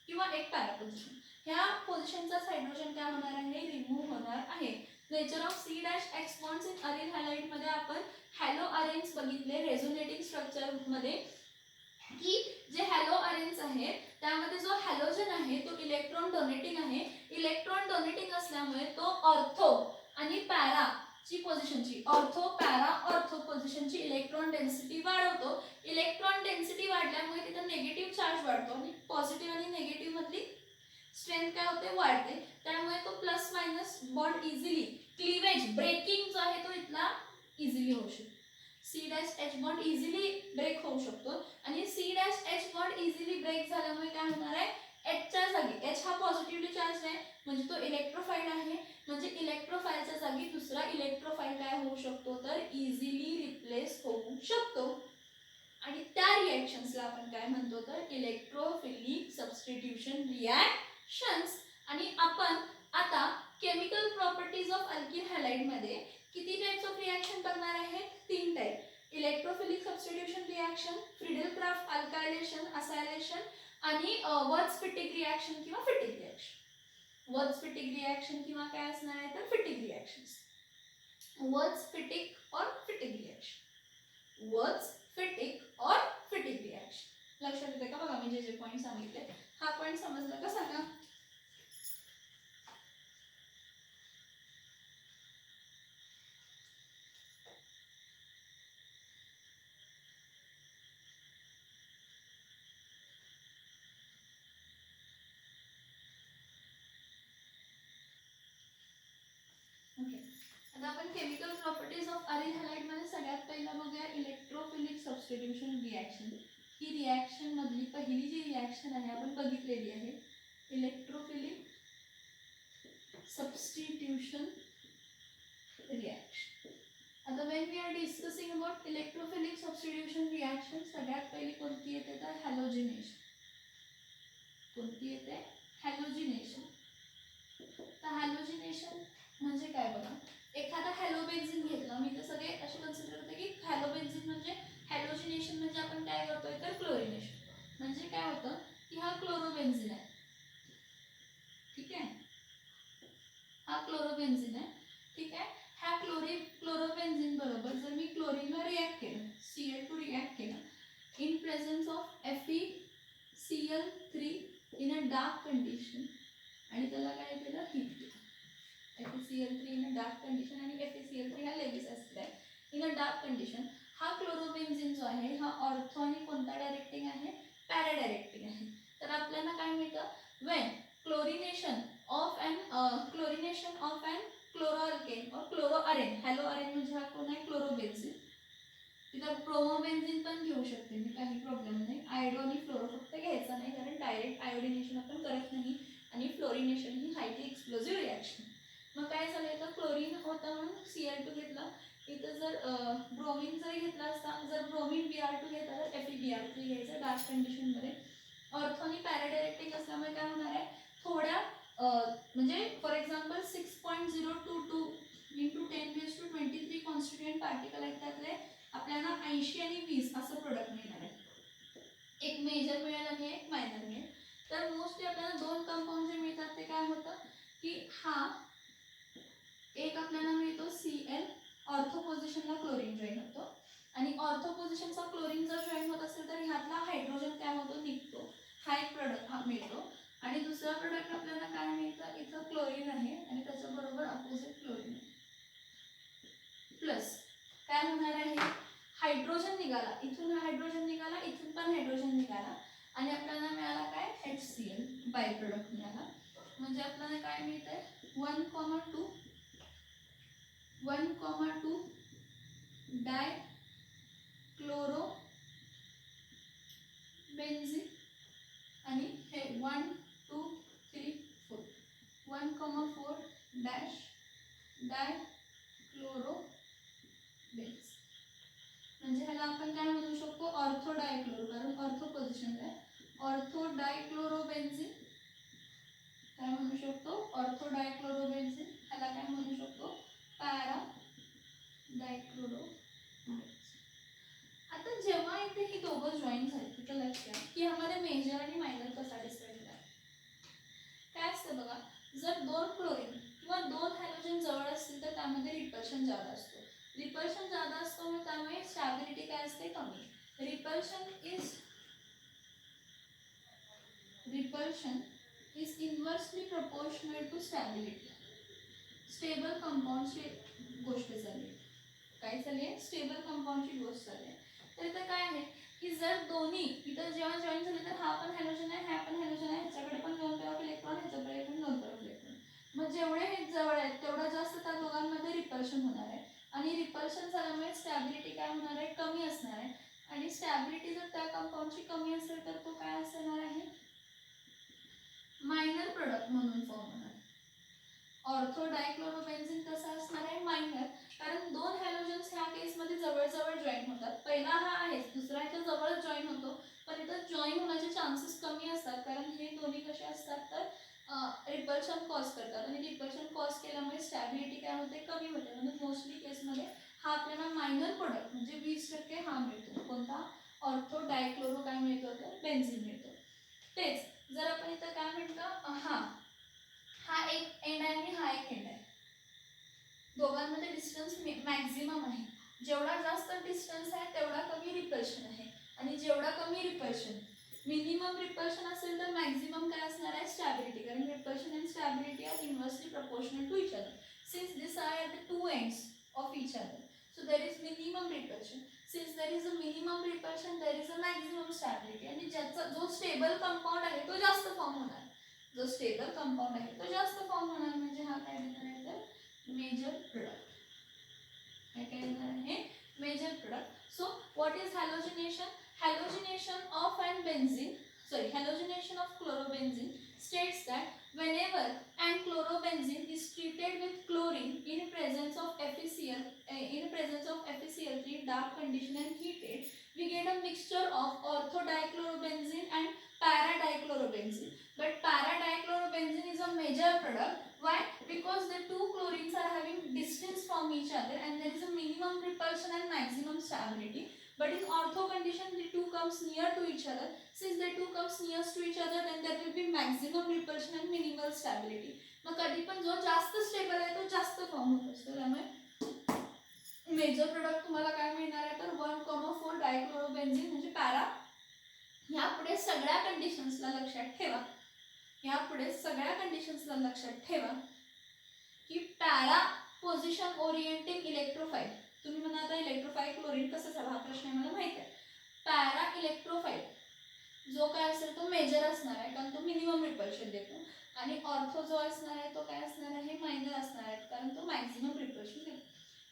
किंवा एक पॅरा पोझिशन. ह्या पोझिशनचाच हायड्रोजन काय होणार आहे रिमूव्ह होणार आहे. Nature of C' bonds in aryl halide मध्ये आपण हॅलो अरेन्स बघितले रेझोनेटिंग स्ट्रक्चर मध्ये की जे हॅलो अरेन्स आहेत त्यामध्ये जो हॅलोजन आहे तो इलेक्ट्रॉन डोनेटिंग आहे. इलेक्ट्रॉन डोनेटिंग असल्यामुळे तो ऑर्थो आणि पॅरा ची पोझिशनची ऑर्थो पॅरा ऑर्थो पोझिशनची इलेक्ट्रॉन डेन्सिटी वाढवतो. इलेक्ट्रॉन डेन्सिटी वाढल्यामुळे तिथे निगेटिव्ह चार्ज वाढतो आणि पॉझिटिव्ह आणि निगेटिव्ह मधली स्ट्रेंथ काय होते वाढते. त्यामुळे तो plus minus bond easily cleavage breaking जो आहे तो इथला इझिली होऊ शकतो. C' बॉन्ड इझिली ब्रेक होऊ शकतो आणि C' बॉन्ड इझिली ब्रेक झाल्यामुळे काय होणार आहे Hच्या जागी H हा पॉझिटिव्हली चार्ज आहे म्हणजे तो इलेक्ट्रोफाइल आहे. म्हणजे इलेक्ट्रोफाइलच्या जागी दुसरा इलेक्ट्रोफाइल काय होऊ शकतो तर इझिली रिप्लेस होऊ शकतो. आणि त्या रिएक्शन्सला आपण काय म्हणतो तर इलेक्ट्रोफिलिक सबस्टिट्यूशन रिएक्शन्स. आणि आपण आता chemical properties of alkyl halide मध्ये किती टाइप्स ऑफ रिएक्शन बघणार आहेत 3 type. Electrophilic substitution reaction Friedel Crafts alkylation acylation आणि वर्थ-फिटिक रिएक्शन किंवा फिटिक रिएक्शन. वर्थ-फिटिक रिएक्शन किंवा काय असणार आहे तर फिटिक रिएक्शन्स. वर्ड्स फिटिक और फिटिक रिॲक्शन, वर्ड्स फिटिक और फिटिक रिॲक्शन. लक्षात येते का बघा मी जे पॉईंट सांगितले. हा पॉईंट समजला का सांगा. ओके, आता आपण chemical properties of aryl halide मध्ये सगळ्यात पहिला बघूया इलेक्ट्रोफिलिक सबस्टिट्यूशन रिॲक्शन. ही रिॲक्शन मधली पहिली जी रिॲक्शन आहे आपण बघितलेली आहे, इलेक्ट्रोफिलिक सबस्टिट्यूशन रिॲक्शन. आता when we are discussing about electrophilic substitution reaction सगळ्यात पहिली कोणती येते तर हॅलोजिनेशन. कोणती येते? हॅलोजिनेशन. तर हॅलोजिनेशन म्हणजे काय बघा, एखादा हॅलोबेन्झिन घेतला, मी तर सगळे असे कन्सिडर करते की हॅलोबेन्झिन म्हणजे हॅलोजिनेशन म्हणजे आपण काय करतोय तर क्लोरिनेशन. म्हणजे काय होतं की हा क्लोरोबेन्झिन आहे, ठीक आहे, हा क्लोरोबेन्झिन आहे, ठीक आहे. ह्या क्लोरोबेन्झिन बरोबर जर मी क्लोरीनला रिॲक्ट केलं, Cl2 रिॲक्ट केलं in presence of FeCl3 in a dark condition आणि त्याला काय केलं हीट केलं. FeCl3 in a dark condition आणि FeCl3 हा लेविस ऍसिड आहे इन अ डार्क कंडिशन. हा क्लोरोबेन्झिन जो आहे हा ऑर्थो आणि कोणता डायरेक्टिंग आहे, पॅरा डायरेक्टिंग आहे. तर आपल्याला काय मिळतं, when chlorination of an chloroalkane और क्लोरोअरेन, हॅलोअरेन म्हणजे हा कोण आहे क्लोरोबेन्झिन. तिथं ब्रोमोबेन्झिन पण घेऊ शकते मी, काही प्रॉब्लेम नाही. आयोडो आणि फ्लोरो फक्त घ्यायचा नाही कारण डायरेक्ट आयोडिनेशन आपण करत नाही आणि फ्लोरिनेशन ही हायली एक्सप्लोजिव्ह रिॲक्शन. मग काय झालं, तर क्लोरीन होता म्हणून Cl2 घेतला. इथं जर ब्रोमिन जरी घेतला असता, जर ब्रोमिन Br2 घेतला तर FeBr3 घ्यायचं डार्क कंडिशनमध्ये. ऑर्थो आणि पॅराडायरेक्टिक असल्यामुळे काय होणार आहे, थोड्या म्हणजे for example 6.022 into 10⁻23 constituent particle आहेत, त्यातले आपल्याला 80 आणि 20 असं प्रोडक्ट मिळणार आहे. एक मेजर मिळेल आणि एक मायनर मिळेल. तर मोस्टली आपल्याला दोन कंपाऊंड जे मिळतात ते काय होतं की हा एक आपल्याला मिळतो Cl, ऑर्थो पोझिशनला क्लोरीन जॉईन होतो आणि ऑर्थो पोझिशनचा क्लोरीन जर जॉईन होत असेल तर ह्यातला हायड्रोजन काय होतो, निघतो. हा एक प्रोडक्ट हा मिळतो. आणि दुसरा प्रोडक्ट आपल्याला काय मिळतं, इथं क्लोरीन आहे आणि त्याच्याबरोबर अपोजिट क्लोरीन आहे. प्लस काय होणार आहे, हायड्रोजन निघाला, इथून हायड्रोजन निघाला, इथून पण हायड्रोजन निघाला आणि आपल्याला मिळाला काय HCl बाय प्रोडक्ट मिळाला. म्हणजे आपल्याला काय मिळतंय 1,2 डाय क्लोरो बेन्झिन आणि हे 1 2 3 4 1,4 डॅश डाय क्लोरो बेन्झिन. म्हणजे ह्याला आपण काय म्हणू शकतो, ऑर्थो डायक्लोरो, कारण ऑर्थो पोझिशन आहे. ऑर्थो डायक्लोरोबेन्झिन काय म्हणू शकतो, ऑर्थो डायक्लोरोबेन्झिन. ह्याला काय म्हणू शकतो, पॅरा डायक्लोरोबेन्झिन. आता जेव्हा इथे ही दोघं जॉईन झाली, तिथं लक्षात की ह्यामध्ये मेजर आणि मायनर कसा डिस्क्राईब केला काय असतं बघा, जर दोन क्लोरीन किंवा दोन हॅलोजन जवळ असतील तर त्यामध्ये रिपल्शन जादा असतो. रिपल्शन जादा असतो मग त्यामुळे स्टॅबिलिटी काय असते, कमी. Repulsion is inversely proportional to stability. Stable कंपाऊंडची गोष्ट झाली, काय झाली आहे, स्टेबल कंपाऊंडची गोष्ट झाली आहे. तर इथं काय आहे की जर दोन्ही इथं जेव्हा जॉईन झाले तर हा पण हॅलोजन आहे, हा पण हॅलोजन आहे, ह्याच्याकडे पण 2 पेअर ऑफ इलेक्ट्रॉन, ह्याच्याकडे पण 2 पेअर ऑफ इलेक्ट्रॉन. मग जेवढे हे जवळ आहेत तेवढं जास्त त्या दोघांमध्ये रिपल्शन होणार आहे आणि रिपल्शन झाल्यामुळे स्टॅबिलिटी काय होणार आहे, कमी असणार आहे. आणि स्टॅबिलिटी जर त्या कंपाऊंडची कमी असेल तर तो काय असणार आहे, मायनर प्रोडक्ट म्हणून फॉर्म होणार. ऑर्थो डायक्लोरोबेन्झिन कसं असणार आहे, मायनर, कारण दोन हॅलोजन्स ह्या केसमध्ये जवळ जवळ जॉईन होतात. पहिला हा आहे, दुसरा ह्याच्या जवळ जॉईन होतो, पण इथं जॉईन होण्याचे चान्सेस कमी असतात कारण हे दोन्ही कसे असतात तर रिपल्शन कॉज करतात आणि रिपल्शन कॉज केल्यामुळे स्टॅबिलिटी काय होते, कमी होते. म्हणून मोस्टली केसमध्ये हा आपल्याला मायनर प्रोडक्ट म्हणजे 20% हा मिळतो. कोणता, ऑर्थो डायक्लोरो काय मिळतो तर बेन्झिन मिळतो. तेच जर आपण इथं काय म्हटलं, हा एक एंड आहे आणि हा एक एंड आहे, दोघांमध्ये डिस्टन्स मॅक्झिमम आहे. जेवढा जास्त डिस्टन्स आहे तेवढा कमी रिपल्शन आहे, आणि जेवढा कमी रिपल्शन, मिनिमम रिपल्शन असेल तर मॅक्झिमम काय असणार आहे, स्टॅबिलिटी. कारण repulsion and stability are inversely proportional to each other. Since this are at the two ends of each other, so there is minimum repulsion. Since there is a minimum repulsion, there is a maximum stability. आणि ज्याचा जो stable compound आहे तो जास्त form होणार. जो stable compound आहे तो जास्त फॉर्म होणार, म्हणजे हा काय देणार आहे तर मेजर प्रोडक्ट. काय देणार आहे, major product. So what is halogenation? Halogenation of chlorobenzene states that whenever an chlorobenzene is treated with chlorine in presence of FeCl3 dark condition and heated, we get a mixture of orthodichlorobenzene and paradichlorobenzene. But paradichlorobenzene is a major product. Why? Because the two chlorines are having distance from each other and there is a minimum repulsion and maximum stability. But in ortho condition, the two comes near to each other. Since the two comes near to each other, then there will be maximum repulsion and minimal stability. मग कधी पण जो जास्त stable आहे तो जास्त form होत असतो. त्यामुळे मेजर प्रोडक्ट तुम्हाला काय मिळणार आहे तर 1,4 डायक्लोरोबेन्झीन म्हणजे पॅरा. यापुढे सगळ्या कंडिशन्सला लक्षात ठेवा, यापुढे सगळ्या कंडिशन्सला लक्षात ठेवा की पॅरा पोझिशन ओरिएंटिंग इलेक्ट्रोफाइल. तुम्ही म्हणा आता इलेक्ट्रोफाइल क्लोरीन कसं झाला हा प्रश्न मला माहिती आहे. पॅरा इलेक्ट्रोफाइल जो काय असेल तो मेजर असणार आहे कारण तो मिनिमम रिपल्शन देतो, आणि ऑर्थो जो असणार आहे तो काय असणार आहे, मायनर असणार आहे कारण तो मॅक्झिमम रिपल्शन देतो.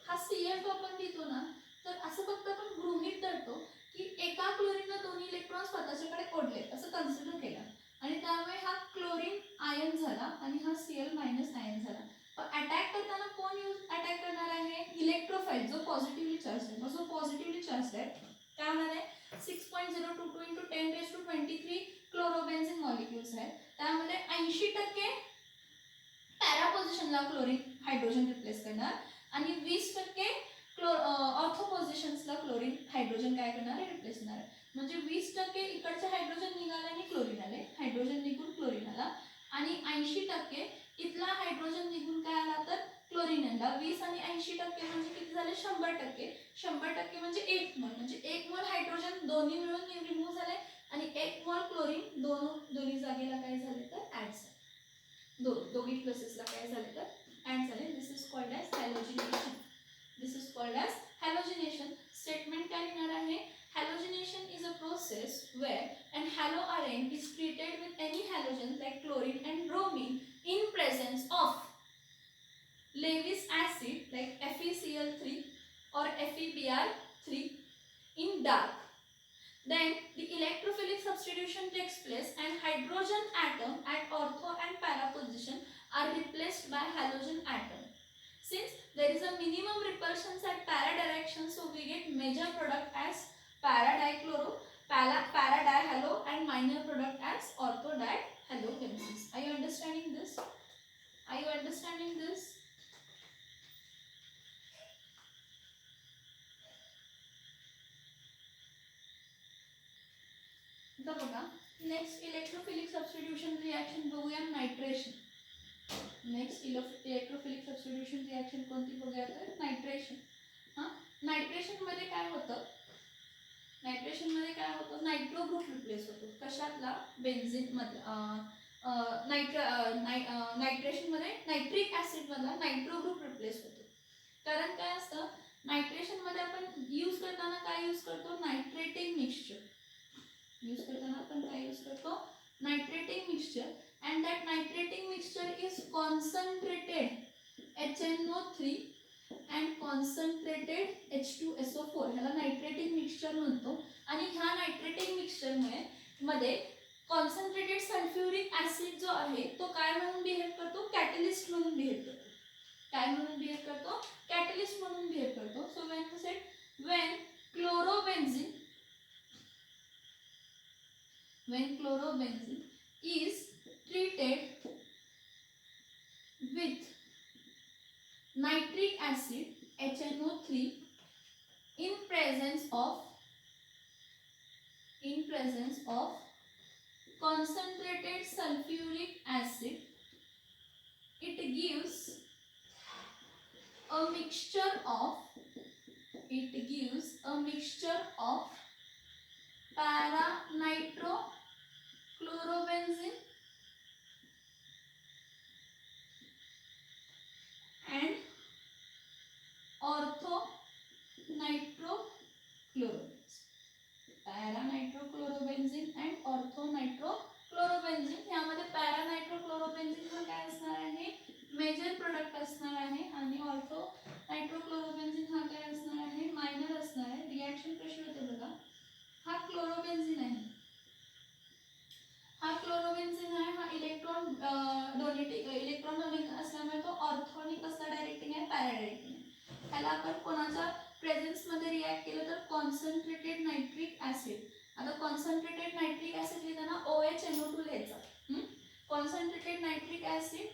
हा CF आपण लिहितो ना तर असं फक्त आपण गृहीत धरतो की एका क्लोरीनला दोन्ही इलेक्ट्रॉन स्वतःच्याकडे ओढले असं कन्सिडर केलं, आणि त्यामुळे हा क्लोरीन आयन झाला आणि हा Cl मायनस आयन झाला. अटॅक करताना कोण अटॅक करणार आहे, इलेक्ट्रोफाइल जो पॉझिटिव्हली चार्ज आहे. जो पॉझिटिव्हली चार्ज आहे काय होणार आहे, 6.022 × 10⁻23 क्लोरोबेन्झीन मॉलिक्युल्स आहेत. त्यामध्ये 80% पॅरा पोझिशनला क्लोरीन हायड्रोजन रिप्लेस करणार आणि 20% ऑर्थो पोझिशन्सला क्लोरीन हायड्रोजन काय करणार आहे, रिप्लेस करणार. म्हणजे 20% इकडचे हायड्रोजन निघाले आणि क्लोरीन आले, हायड्रोजन निघून क्लोरीन आला, आणि 80% इथला हायड्रोजन निघून काय आला तर क्लोरीन आला. 20 आणि 80% म्हणजे किती झाले, 100%. 100% म्हणजे 1 मोल, म्हणजे 1 मोल हायड्रोजन दोन्ही मिळून रिमूव्ह झाले आणि 1 मोल क्लोरीन दोन्ही जागेला काय झाले तर ऍड झाले. दोघी प्लेसेसला काय झाले तर ऍड झाले. This is called as halogenation. This is called as halogenation. Statement काय लिहिणार आहे, halogenation is a process where an haloarine is treated with any halogens like chlorine and bromine in presence of Lewis acid like FeCl3 or FeBr3 in dark. Then the electrophilic substitution takes place and hydrogen atom at ortho and para position are replaced by halogen atom. Since there is a minimum repulsions at para direction, so we get major product as para-dichloro, para-dihalo, and minor product as ortho-dihalobenzenes. Are you understanding this? Are you understanding this? आता बघा next electrophilic substitution reaction बघूया, nitration. Next electrophilic substitution reaction कोणती बघूया तर nitration. Nitration मध्ये काय होतं, nitration मध्ये काय होतं, नायट्रो ग्रुप रिप्लेस होतो. कशातला, बेन्झीन मधला. नायट्रेशन मध्ये नायट्रिक ऍसिड मधला नायट्रो ग्रुप रिप्लेस होतो. कारण काय असतं, नायट्रेशन मध्ये आपण यूज करताना काय यूज करतो, नायट्रेटिंग मिक्सचर यूज करताना आपण काय यूज करतो, nitrating mixture. And that nitrating mixture is concentrated HNO3 and concentrated H2SO4. ह्याला नायट्रेटिंग मिक्सचर म्हणतो. आणि ह्या नायट्रेटिंग मिक्सचर मध्ये कॉन्सन्ट्रेटेड सल्फ्युरिक ऍसिड जो आहे तो काय म्हणून बिहेव करतो, कॅटलिस्ट म्हणून बिहेव करतो. काय म्हणून बिहेव करतो, कॅटलिस्ट म्हणून बिहेव करतो. So when chlorobenzene is treated with nitric acid HNO3 in presence of concentrated sulfuric acid, it gives a mixture of, it gives a mixture of para nitrochlorobenzene and ortho nitrochlorobenzene. para nitrochlorobenzene and ortho nitrochlorobenzene. यामध्ये para nitrochlorobenzene हा काय असणार आहे, major product असणार आहे आणि ortho नायट्रोक्लोरोबेन्झीन हा काय असणार आहे, मायनर असणार आहे. रिएक्शन कशी होते बघा, हा क्लोरोबेन्झीन आहे, हा क्लोरोबेन्झीन आहे, हा इलेक्ट्रॉन डोनेटिंग असल्यामुळे तो ऑर्थोनिक कसला डायरेक्टिंग आहे, पॅरा डायरेक्टिंग आहे. त्याला आपण कोणाच्या प्रेझेन्स मध्ये रिएक्ट केलं तर कॉन्सन्ट्रेटेड नायट्रिक ऍसिड. आता कॉन्सन्ट्रेटेड नायट्रिक ऍसिड लिहिताना OHNO2 लिहायचं. Concentrated nitric acid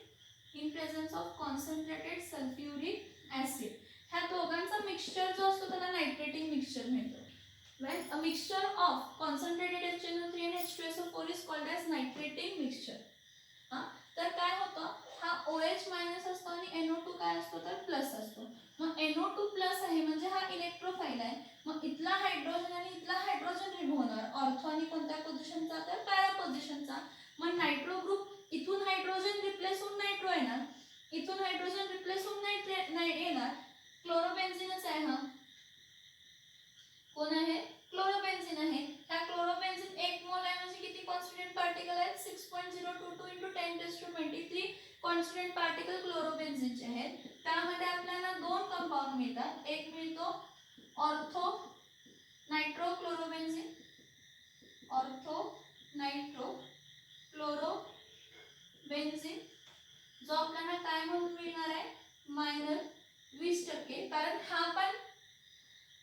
in presence of concentrated sulphuric acid. ह्या दोघांचा मिक्सचर जो असतो त्याला नायट्रेटिंग मिक्सचर म्हणतो. When a mixture of concentrated HNO3 and H2SO4 is called as nitrating mixture. तर काय होतं, हा OH मायनस असतो आणि NO2 काय असतो तर प्लस असतो. मग NO2 प्लस आहे म्हणजे हा इलेक्ट्रोफाइल आहे. मग इथला हायड्रोजन आणि इथला हायड्रोजन रिमूव्ह होणार. ऑर्थो आणि कोणत्या पोझिशनचा तर पॅरा पोझिशनचा. मग नायट्रो ग्रुप इथून हायड्रोजन रिप्लेस होऊन नायट्रो येणार, इथून हायड्रोजन रिप्लेस होऊन येणार. क्लोरोबेन्झीनच आहे हा. कोण आहे, क्लोरोबेन्झीन आहे. ह्या क्लोरोबेन्झीन 1 मोल आहे म्हणजे किती कॉन्स्टिट्यूएंट पार्टिकल आहेत, 6.022 × 10⁻23 कॉन्स्टिट्यूएंट पार्टिकल क्लोरोबेन्झीनचे आहेत. त्यामध्ये आपल्याला दोन कंपाऊंड मिळतात. एक मिळतो ऑर्थो नायट्रोक्लोरोबेन्झीन, ऑर्थो नायट्रोक्लोरोबेन्झीन, जो आपल्याला काय म्हणून मिळणार आहे, मायनर 20%. कारण हा पण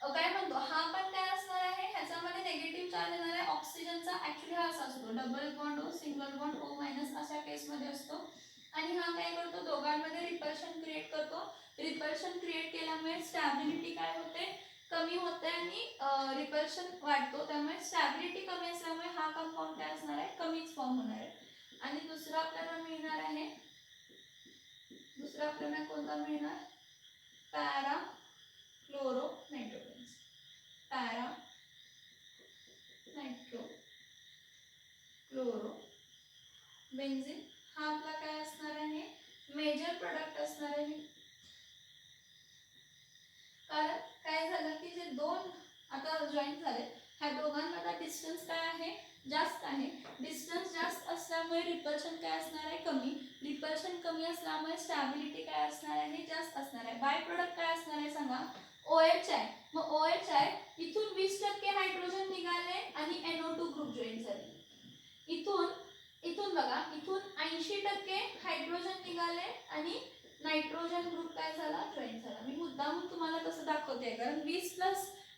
काय म्हणतो, हा पण काय असणार आहे, ह्याच्यामध्ये नेगेटिव्ह चार्ज येणार आहे ऑक्सिजनचा. ऍक्च्युली हा असा असतो, double bond O single bond O minus अशा केस मध्ये असतो. आणि हा काय करतो, दोघांमध्ये रिपल्शन क्रिएट करतो. रिपल्शन क्रिएट केल्यामुळे स्टॅबिलिटी काय होते, कमी होते आणि रिपल्शन वाढतो. त्यामुळे स्टॅबिलिटी कमी असल्यामुळे हा कंपाऊंड काय असणार आहे, कमीच फॉर्म होणार आहे. आणि दुसरा आपल्याला मिळणार आहे, दुसरा आपल्याला कोणता मिळणार, पॅरा क्लोरो नायट्रोबेन्झीन. पॅरा नायट्रोक्लोरोबेन्झीन हा आपला काय असणार आहे, मेजर प्रोडक्ट असणार आहे. कारण काय झालं की जे दोन आता जॉईंट झाले, ह्या दोघांमध्ये डिस्टन्स काय आहे, जास्त आहे. डिस्टन्स जास्त असल्यामुळे रिपल्शन काय असणार आहे, कमी. रिपल्शन कमी असल्यामुळे स्टॅबिलिटी काय असणार आहे, जास्त असणार आहे. बाय प्रोडक्ट काय असणार आहे सांगा, OH आहे. मग OH आहे, इथून 20% हायड्रोजन निघाले आणि NO2 ग्रुप जॉईन झाले. इथून बघा, इथून 80% हायड्रोजन निघाले आणि नायट्रोजन ग्रुप काय झाला, जॉईन झाला. मी मुद्दाम तुम्हाला तसं दाखवते कारण 20 +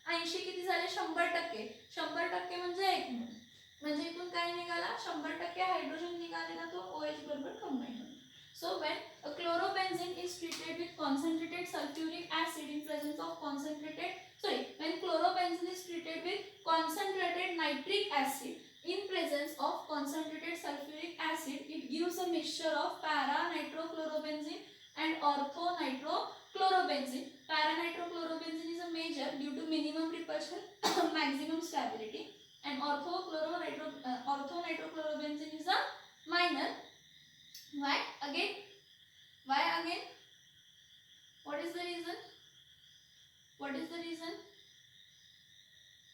80 किती झाले, 100%. 100% म्हणजे 1 मोल. म्हणजे इथून काय निघाला, 100% हायड्रोजन निघाले ना, तो OH बरोबर कंबाईन होतो. So when a chlorobenzene is treated with concentrated sulfuric acid in presence of when chlorobenzene is treated with concentrated nitric acid in presence of concentrated sulfuric acid, it gives a mixture of para nitrochlorobenzene and ortho nitrochlorobenzene. Para nitrochlorobenzene is a major due to minimum repulsion, maximum stability, and ortho nitrochlorobenzene is a minor. Why again? What is the reason?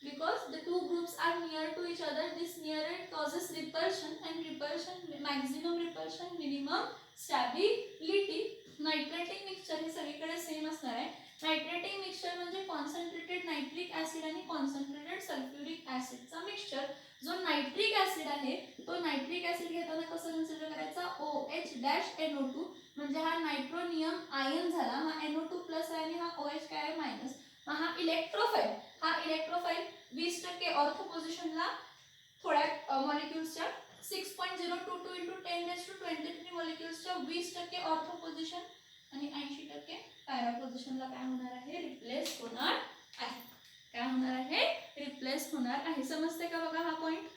Because the two groups are near to each other. This nearer causes repulsion, and maximum repulsion, minimum stability. Nitrating mixture हे सगळीकडे same असणार आहे. Nitrating mixture म्हणजे concentrated nitric acid आणि concentrated sulphuric ऍसिडचा mixture. जो nitric acid आहे तो नायट्रिक ऍसिड घेताना कसं कन्सिडर करायचा, OH-NO2, म्हणजे हा नायट्रोनियम आयन झाला, हा NO2 प्लस आहे आणि हा OH काय आहे, मायनस. हा इलेक्ट्रोफाइल 20% ऑर्थो पोझिशनला थोड्या मॉलिक्युल्सच्या 6.022 × 10⁻23 मॉलिक्युल्सच्या 20% ऑर्थो पोझिशन आणि 80% पॅरा पोझिशनला काय होणार आहे, रिप्लेस होणार आहे. काय होणार आहे, रिप्लेस होणार आहे. समजते का बघा हा पॉइंट.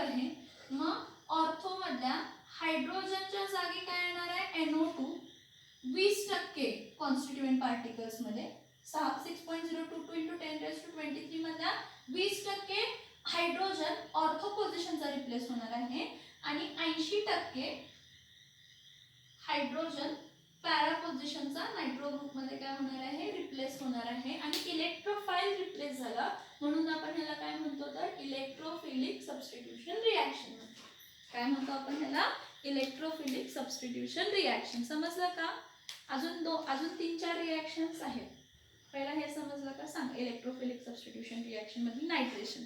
बरोबर आहे. मग ऑर्थो मधल्या हायड्रोजनच्या जागी काय येणार आहे NO2 20% कॉन्स्टिट्युएंट पार्टिकल्स मध्ये 6.022 इंटू 10⁻23 मधल्या 20% हायड्रोजन ऑर्थो पोझिशनचा रिप्लेस होणार आहे आणि 80% हायड्रोजन पॅरा पोझिशनचा नायट्रो ग्रुप मध्ये काय होणार आहे रिप्लेस होणार आहे आणि इलेक्ट्रोफाइल रिप्लेस झाला म्हणून आपण ह्याला काय म्हणतो तर इलेक्ट्रोफिलिक सबस्टिट्यूशन रिॲक्शन म्हणतो. काय म्हणतो आपण ह्याला इलेक्ट्रोफिलिक सबस्टिट्यूशन रिॲक्शन. समजलं का? अजून 3-4 रिॲक्शन्स आहेत. पहिला हे समजलं का सांग इलेक्ट्रोफिलिक सबस्टिट्यूशन रिॲक्शन मधील नायट्रेशन.